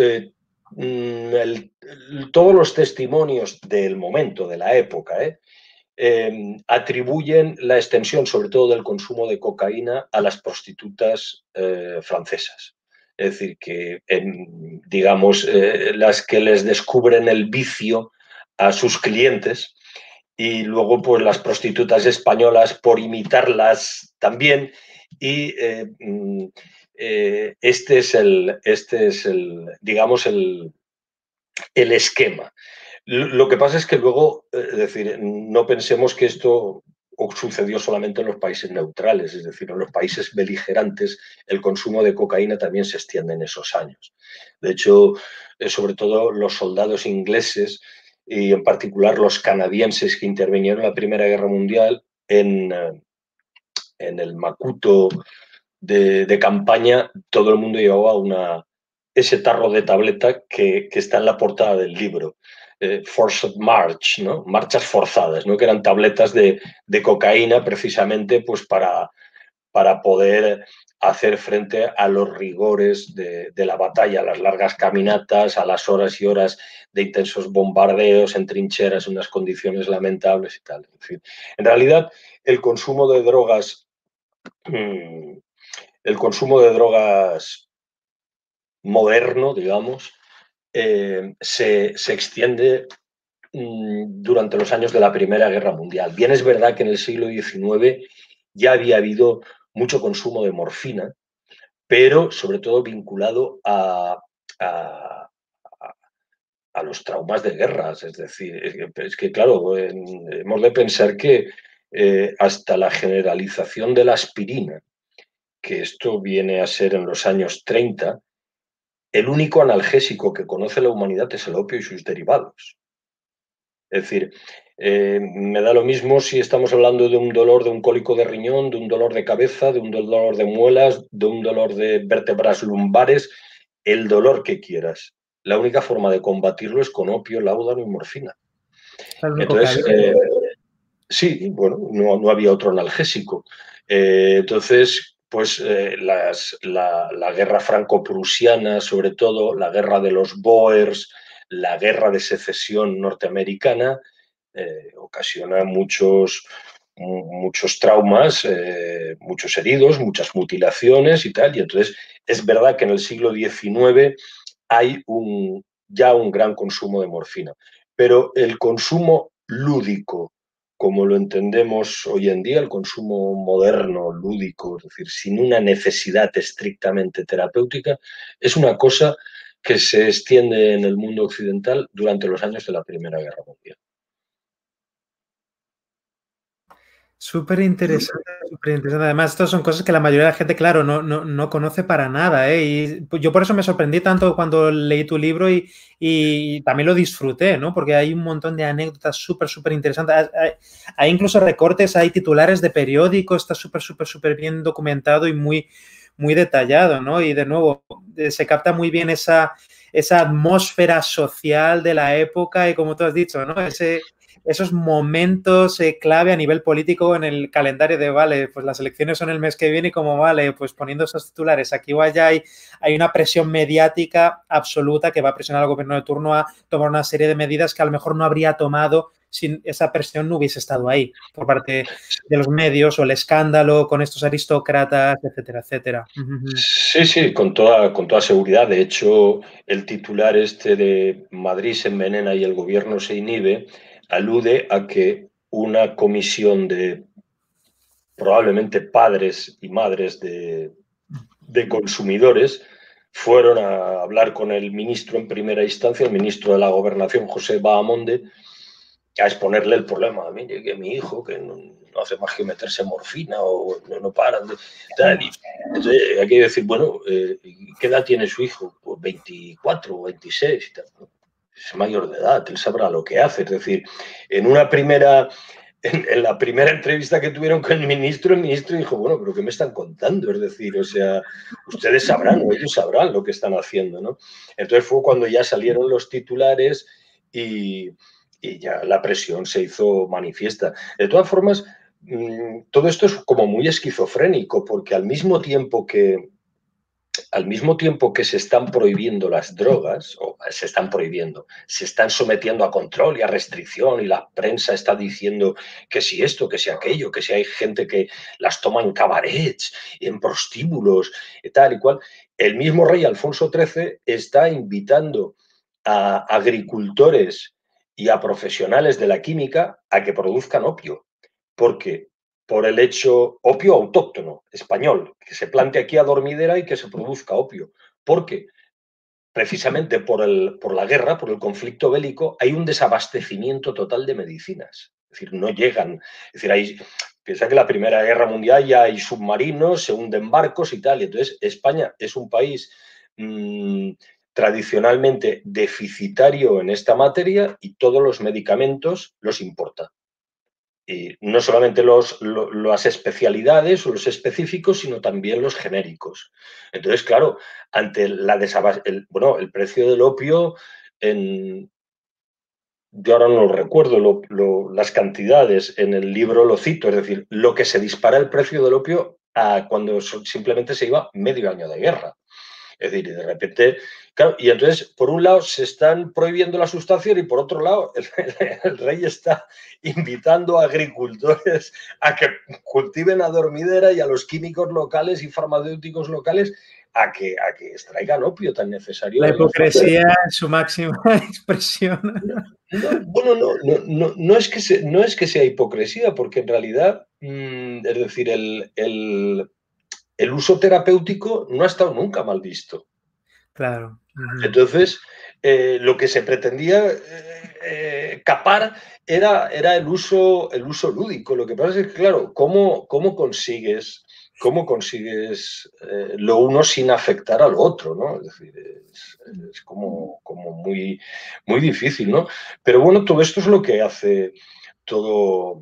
todos los testimonios del momento, de la época, atribuyen la extensión, sobre todo del consumo de cocaína, a las prostitutas francesas. Es decir, que, digamos, las que les descubren el vicio a sus clientes y luego pues las prostitutas españolas por imitarlas también y este es el digamos, el esquema. Lo que pasa es que luego, es decir, no pensemos que esto sucedió solamente en los países neutrales, es decir, en los países beligerantes el consumo de cocaína también se extiende en esos años. De hecho, sobre todo los soldados ingleses y en particular los canadienses que intervinieron en la Primera Guerra Mundial en el Macuto de campaña, todo el mundo llevaba ese tarro de tableta que está en la portada del libro. Forced March, ¿no? Marchas forzadas, ¿no? Que eran tabletas de cocaína precisamente pues para poder hacer frente a los rigores de la batalla, a las largas caminatas, a las horas y horas de intensos bombardeos en trincheras, en unas condiciones lamentables y tal. En fin, en realidad, el consumo de drogas moderno, digamos, se extiende durante los años de la Primera Guerra Mundial. Bien es verdad que en el siglo XIX ya había habido mucho consumo de morfina, pero sobre todo vinculado a los traumas de guerras. Es decir, es que claro, hemos de pensar que hasta la generalización de la aspirina, que esto viene a ser en los años 30, el único analgésico que conoce la humanidad es el opio y sus derivados. Es decir, me da lo mismo si estamos hablando de un dolor, de un cólico de riñón, de un dolor de cabeza, de un dolor de muelas, de un dolor de vértebras lumbares, el dolor que quieras. La única forma de combatirlo es con opio, láudano y morfina. Es el único que Entonces, había. sí, bueno, no había otro analgésico. Entonces, pues la guerra franco-prusiana, sobre todo, la guerra de los Boers, la guerra de secesión norteamericana, ocasiona muchos traumas, muchos heridos, muchas mutilaciones y tal. Y entonces es verdad que en el siglo XIX hay ya un gran consumo de morfina. Pero el consumo lúdico, como lo entendemos hoy en día, el consumo moderno, lúdico, es decir, sin una necesidad estrictamente terapéutica, es una cosa que se extiende en el mundo occidental durante los años de la Primera Guerra Mundial. Súper interesante, súper interesante. Además, estas son cosas que la mayoría de la gente, claro, no conoce para nada, ¿eh? Y yo por eso me sorprendí tanto cuando leí tu libro y también lo disfruté, ¿no? Porque hay un montón de anécdotas súper interesantes. Hay incluso recortes, hay titulares de periódicos, está súper bien documentado y muy detallado, ¿no? Y de nuevo, se capta muy bien esa atmósfera social de la época y como tú has dicho, ¿no? Esos momentos clave a nivel político en el calendario de, vale, pues las elecciones son el mes que viene y como, vale, pues poniendo esos titulares aquí o allá hay una presión mediática absoluta que va a presionar al gobierno de turno a tomar una serie de medidas que a lo mejor no habría tomado si esa presión no hubiese estado ahí por parte de los medios o el escándalo con estos aristócratas, etcétera, etcétera. Sí, con toda seguridad. De hecho, el titular este de Madrid se envenena y el gobierno se inhibe alude a que una comisión de probablemente padres y madres de consumidores fueron a hablar con el ministro en primera instancia, el ministro de la Gobernación, José Bahamonde, a exponerle el problema. Mire, que mi hijo, que no hace más que meterse morfina o no paran de tal. Y, entonces, hay que decir, bueno, ¿qué edad tiene su hijo? Pues 24 o 26 y tal. Es mayor de edad, él sabrá lo que hace. Es decir, en una primera en la primera entrevista que tuvieron con el ministro dijo, bueno, pero ¿qué me están contando? Es decir, o sea, ustedes sabrán o ellos sabrán lo que están haciendo, ¿no? Entonces fue cuando ya salieron los titulares y, y ya la presión se hizo manifiesta. De todas formas, todo esto es como muy esquizofrénico, porque al mismo tiempo que se están prohibiendo las drogas, o se están prohibiendo, se están sometiendo a control y a restricción, y la prensa está diciendo que si esto, que si aquello, que si hay gente que las toma en cabarets, en prostíbulos, y tal y cual, el mismo rey Alfonso XIII está invitando a agricultores y a profesionales de la química a que produzcan opio, porque por el hecho opio autóctono, español, que se plante aquí a dormidera y que se produzca opio, porque precisamente por la guerra, por el conflicto bélico, hay un desabastecimiento total de medicinas. Es decir, no llegan. Es decir, piensa que en la Primera Guerra Mundial ya hay submarinos, se hunden barcos y tal. Y entonces España es un país tradicionalmente deficitario en esta materia y todos los medicamentos los importa. Y no solamente las especialidades o los específicos, sino también los genéricos. Entonces, claro, ante el precio del opio, yo ahora no lo recuerdo las cantidades, en el libro lo cito, es decir, lo que se dispara el precio del opio cuando simplemente se iba medio año de guerra. Es decir, y de repente, claro, y entonces, por un lado, se están prohibiendo la sustancia y por otro lado, el rey está invitando a agricultores a que cultiven a dormidera y a los químicos locales y farmacéuticos locales a que extraigan opio tan necesario La en las fronteras. hipocresía en su máxima expresión. No, bueno, no es que sea hipocresía, porque en realidad, es decir, el uso terapéutico no ha estado nunca mal visto. Claro. Entonces, lo que se pretendía capar era el uso lúdico. Lo que pasa es que, claro, ¿cómo consigues lo uno sin afectar al otro, ¿no? Es decir, es como muy, muy difícil, ¿no? Pero bueno, todo esto es todo,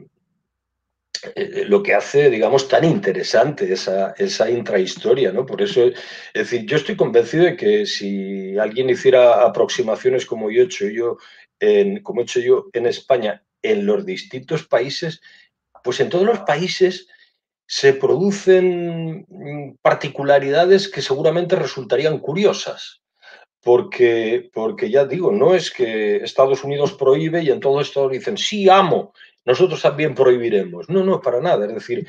lo que hace, digamos, tan interesante esa intrahistoria, ¿no? Por eso, es decir, yo estoy convencido de que si alguien hiciera aproximaciones como he hecho yo en España, en los distintos países, pues en todos los países se producen particularidades que seguramente resultarían curiosas. Porque ya digo, no es que Estados Unidos prohíbe y en todo esto dicen, sí, amo, nosotros también prohibiremos. No, no, para nada. Es decir,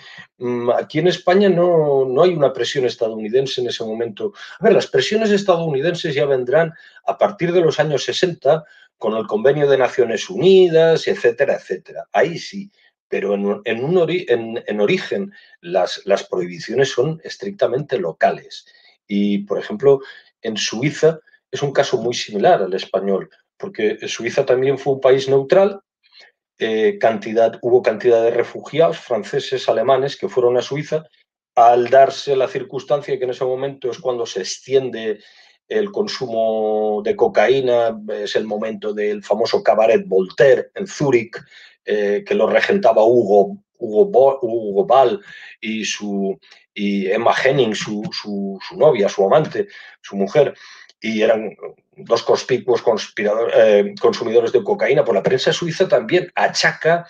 aquí en España no hay una presión estadounidense en ese momento. A ver, las presiones estadounidenses ya vendrán a partir de los años 60 con el Convenio de Naciones Unidas, etcétera, etcétera. Ahí sí. Pero en origen las prohibiciones son estrictamente locales. Y, por ejemplo, en Suiza es un caso muy similar al español, porque Suiza también fue un país neutral, hubo cantidad de refugiados franceses, alemanes que fueron a Suiza, al darse la circunstancia que en ese momento es cuando se extiende el consumo de cocaína, es el momento del famoso cabaret Voltaire en Zúrich, que lo regentaba Hugo Ball y Emma Henning, su novia, su amante, su mujer, y eran dos conspicuos consumidores de cocaína. Por la prensa suiza también achaca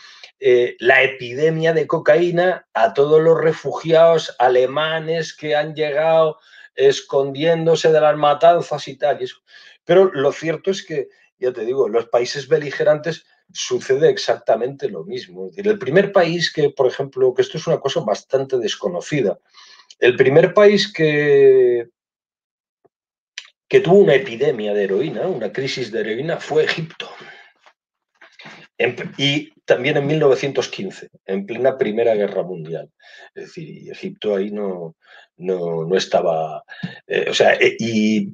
la epidemia de cocaína a todos los refugiados alemanes que han llegado escondiéndose de las matanzas y tal. Pero lo cierto es que, ya te digo, en los países beligerantes sucede exactamente lo mismo. Es decir, el primer país que, por ejemplo, que esto es una cosa bastante desconocida, el primer país que tuvo una epidemia de heroína, una crisis de heroína, fue Egipto. Y también en 1915, en plena Primera Guerra Mundial. Es decir, Egipto ahí no estaba.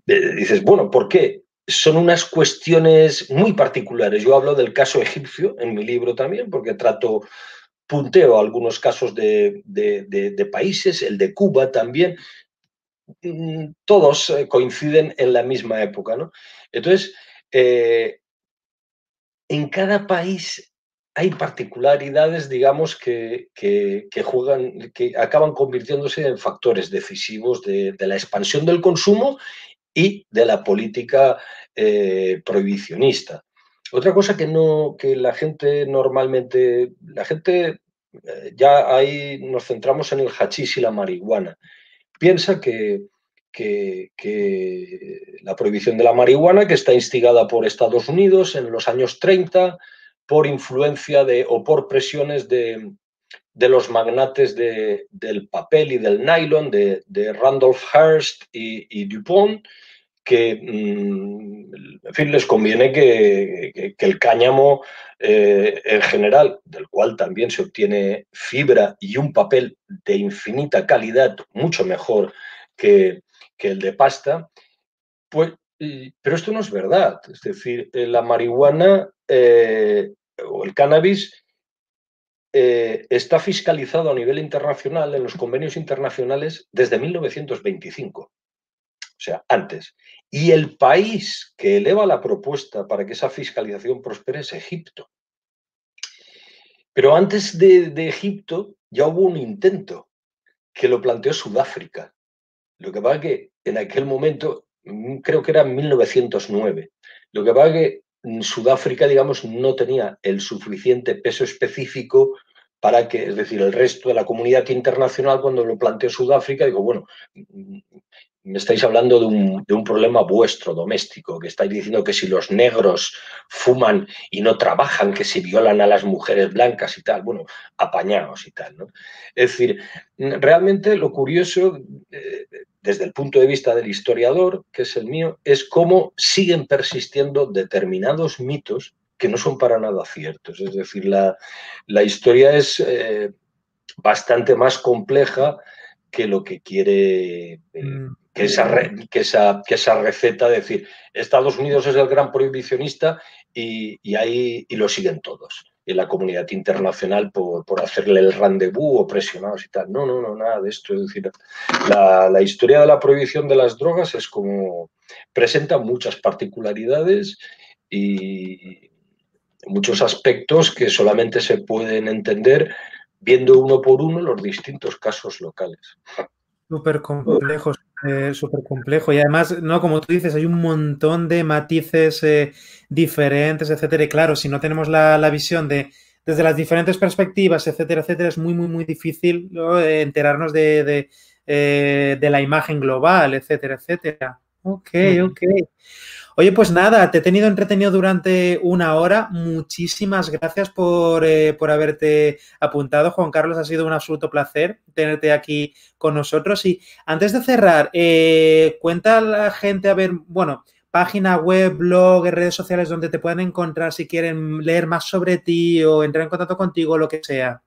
Dices, bueno, ¿por qué? Son unas cuestiones muy particulares. Yo hablo del caso egipcio en mi libro también, porque punteo algunos casos de países, el de Cuba también. Todos coinciden en la misma época, ¿no? Entonces, en cada país hay particularidades, digamos, juegan, que acaban convirtiéndose en factores decisivos de la expansión del consumo y de la política prohibicionista. Otra cosa que la gente normalmente, ya ahí nos centramos en el hachís y la marihuana. Piensa que la prohibición de la marihuana, que está instigada por Estados Unidos en los años 30, por influencia o por presiones de los magnates del papel y del nylon, de Randolph Hearst y DuPont, que en fin, les conviene que el cáñamo en general, del cual también se obtiene fibra y un papel de infinita calidad, mucho mejor que el de pasta, pues, pero esto no es verdad. Es decir, la marihuana o el cannabis está fiscalizado a nivel internacional en los convenios internacionales desde 1925. O sea, antes. Y el país que eleva la propuesta para que esa fiscalización prospere es Egipto. Pero antes de Egipto ya hubo un intento que lo planteó Sudáfrica. Lo que pasa es que en aquel momento, creo que era en 1909, lo que pasa es que Sudáfrica, digamos, no tenía el suficiente peso específico para que, es decir, el resto de la comunidad internacional, cuando lo planteó Sudáfrica, digo, bueno, me estáis hablando de un problema vuestro, doméstico, que estáis diciendo que si los negros fuman y no trabajan, que si violan a las mujeres blancas y tal, bueno, apañaos y tal, ¿no? Es decir, realmente lo curioso, desde el punto de vista del historiador, que es el mío, es cómo siguen persistiendo determinados mitos que no son para nada ciertos. Es decir, la historia es bastante más compleja que lo que quiere que esa receta de decir Estados Unidos es el gran prohibicionista y lo siguen todos. Y la comunidad internacional por hacerle el rendezvous o presionados y tal. No, nada de esto. Es decir, la historia de la prohibición de las drogas es como presenta muchas particularidades y muchos aspectos que solamente se pueden entender viendo uno por uno los distintos casos locales. Súper complejo, súper complejo. Y además, no, como tú dices, hay un montón de matices diferentes, etcétera. Y claro, si no tenemos la visión desde las diferentes perspectivas, etcétera, etcétera, es muy, muy, muy difícil, ¿no?, enterarnos de la imagen global, etcétera, etcétera. Ok. Oye, pues nada, te he tenido entretenido durante una hora. Muchísimas gracias por haberte apuntado, Juan Carlos. Ha sido un absoluto placer tenerte aquí con nosotros. Y antes de cerrar, cuenta a la gente, a ver, bueno, página web, blog, redes sociales donde te pueden encontrar si quieren leer más sobre ti o entrar en contacto contigo, lo que sea.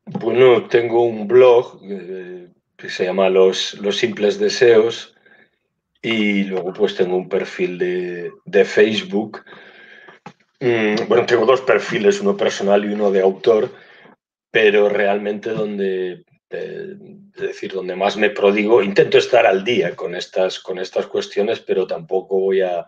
Bueno, tengo un blog que se llama Los Simples Deseos y luego pues tengo un perfil de Facebook. Bueno, tengo dos perfiles, uno personal y uno de autor, pero realmente es decir, donde más me prodigo, intento estar al día con estas cuestiones, pero tampoco voy a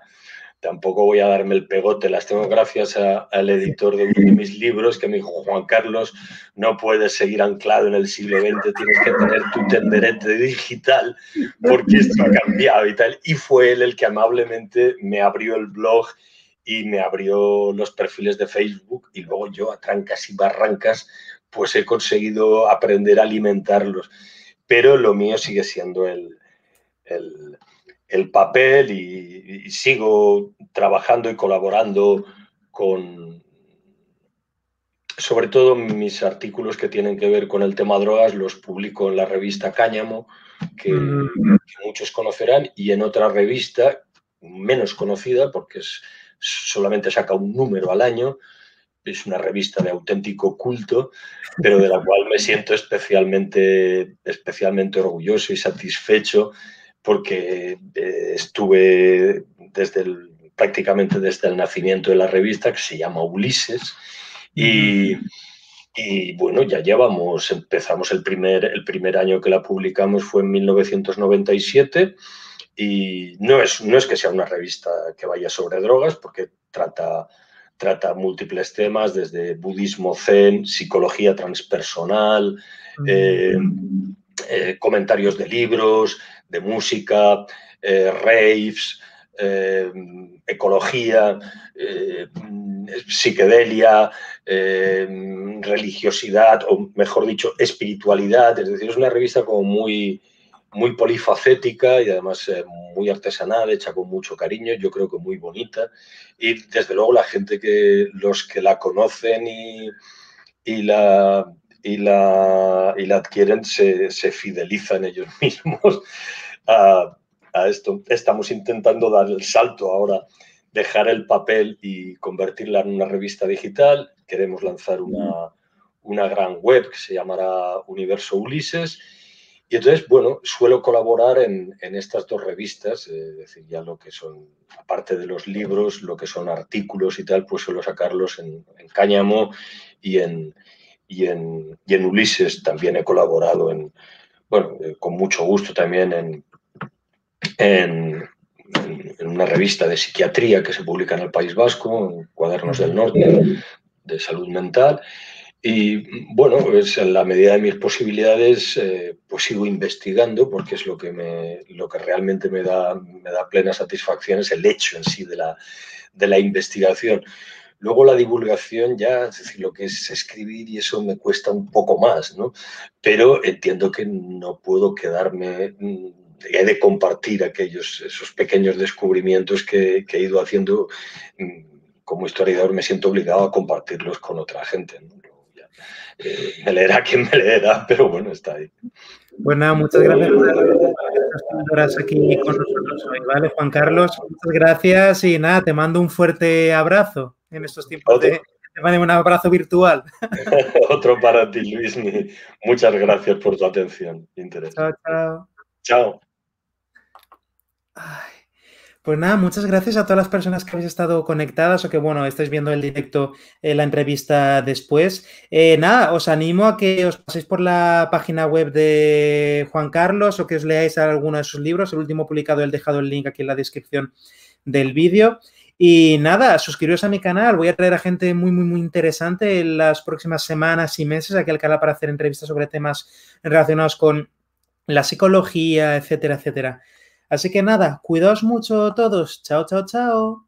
darme el pegote. Las tengo gracias al editor de uno de mis libros que me dijo, Juan Carlos, no puedes seguir anclado en el siglo XX, tienes que tener tu tenderete digital porque esto ha cambiado y tal. Y fue él el que amablemente me abrió el blog y me abrió los perfiles de Facebook y luego yo a trancas y barrancas pues he conseguido aprender a alimentarlos. Pero lo mío sigue siendo el papel y sigo trabajando y colaborando con, sobre todo mis artículos que tienen que ver con el tema drogas, los publico en la revista Cáñamo, que muchos conocerán, y en otra revista menos conocida, porque solamente saca un número al año, es una revista de auténtico culto, pero de la cual me siento especialmente orgulloso y satisfecho porque estuve prácticamente desde el nacimiento de la revista, que se llama Ulises, y bueno, ya empezamos el primer año que la publicamos fue en 1997 y no es que sea una revista que vaya sobre drogas, porque trata trata múltiples temas, desde budismo zen, psicología transpersonal, comentarios de libros, de música, raves, ecología, psiquedelia, religiosidad, o mejor dicho, espiritualidad. Es decir, es una revista como muy polifacética y además muy artesanal, hecha con mucho cariño, yo creo que muy bonita. Y desde luego la gente los que la conocen y la adquieren se fidelizan ellos mismos a esto. Estamos intentando dar el salto ahora, dejar el papel y convertirla en una revista digital. Queremos lanzar una gran web que se llamará Universo Ulises. Y entonces, bueno, suelo colaborar en estas dos revistas, es decir, ya lo que son, aparte de los libros, lo que son artículos y tal, pues suelo sacarlos en Cáñamo y en Ulises. También he colaborado con mucho gusto también en una revista de psiquiatría que se publica en el País Vasco, Cuadernos del Norte, de salud mental. Y bueno, pues en la medida de mis posibilidades, pues sigo investigando, porque es lo que realmente me da plena satisfacción, es el hecho en sí de la investigación. Luego la divulgación ya, es decir, lo que es escribir y eso me cuesta un poco más, ¿no? Pero entiendo que no puedo quedarme, he de compartir esos pequeños descubrimientos que he ido haciendo. Como historiador me siento obligado a compartirlos con otra gente, ¿no? Me leerá quien me leerá, pero bueno, está ahí. Pues nada, muchas gracias por estas píldoras aquí con nosotros hoy, ¿vale, Juan Carlos? Muchas gracias y nada, te mando un fuerte abrazo en estos tiempos te mando un abrazo virtual. Otro para ti, Luis. Muchas gracias por tu atención. Interés. Chao, chao. Chao. Ay. Pues nada, muchas gracias a todas las personas que habéis estado conectadas o que, bueno, estáis viendo el directo, la entrevista después. Nada, os animo a que os paséis por la página web de Juan Carlos o que os leáis alguno de sus libros. El último publicado, he dejado el link aquí en la descripción del vídeo. Y nada, suscribiros a mi canal. Voy a traer a gente muy, muy, muy interesante en las próximas semanas y meses aquí al canal para hacer entrevistas sobre temas relacionados con la psicología, etcétera, etcétera. Así que nada, cuidaos mucho todos. Chao, chao, chao.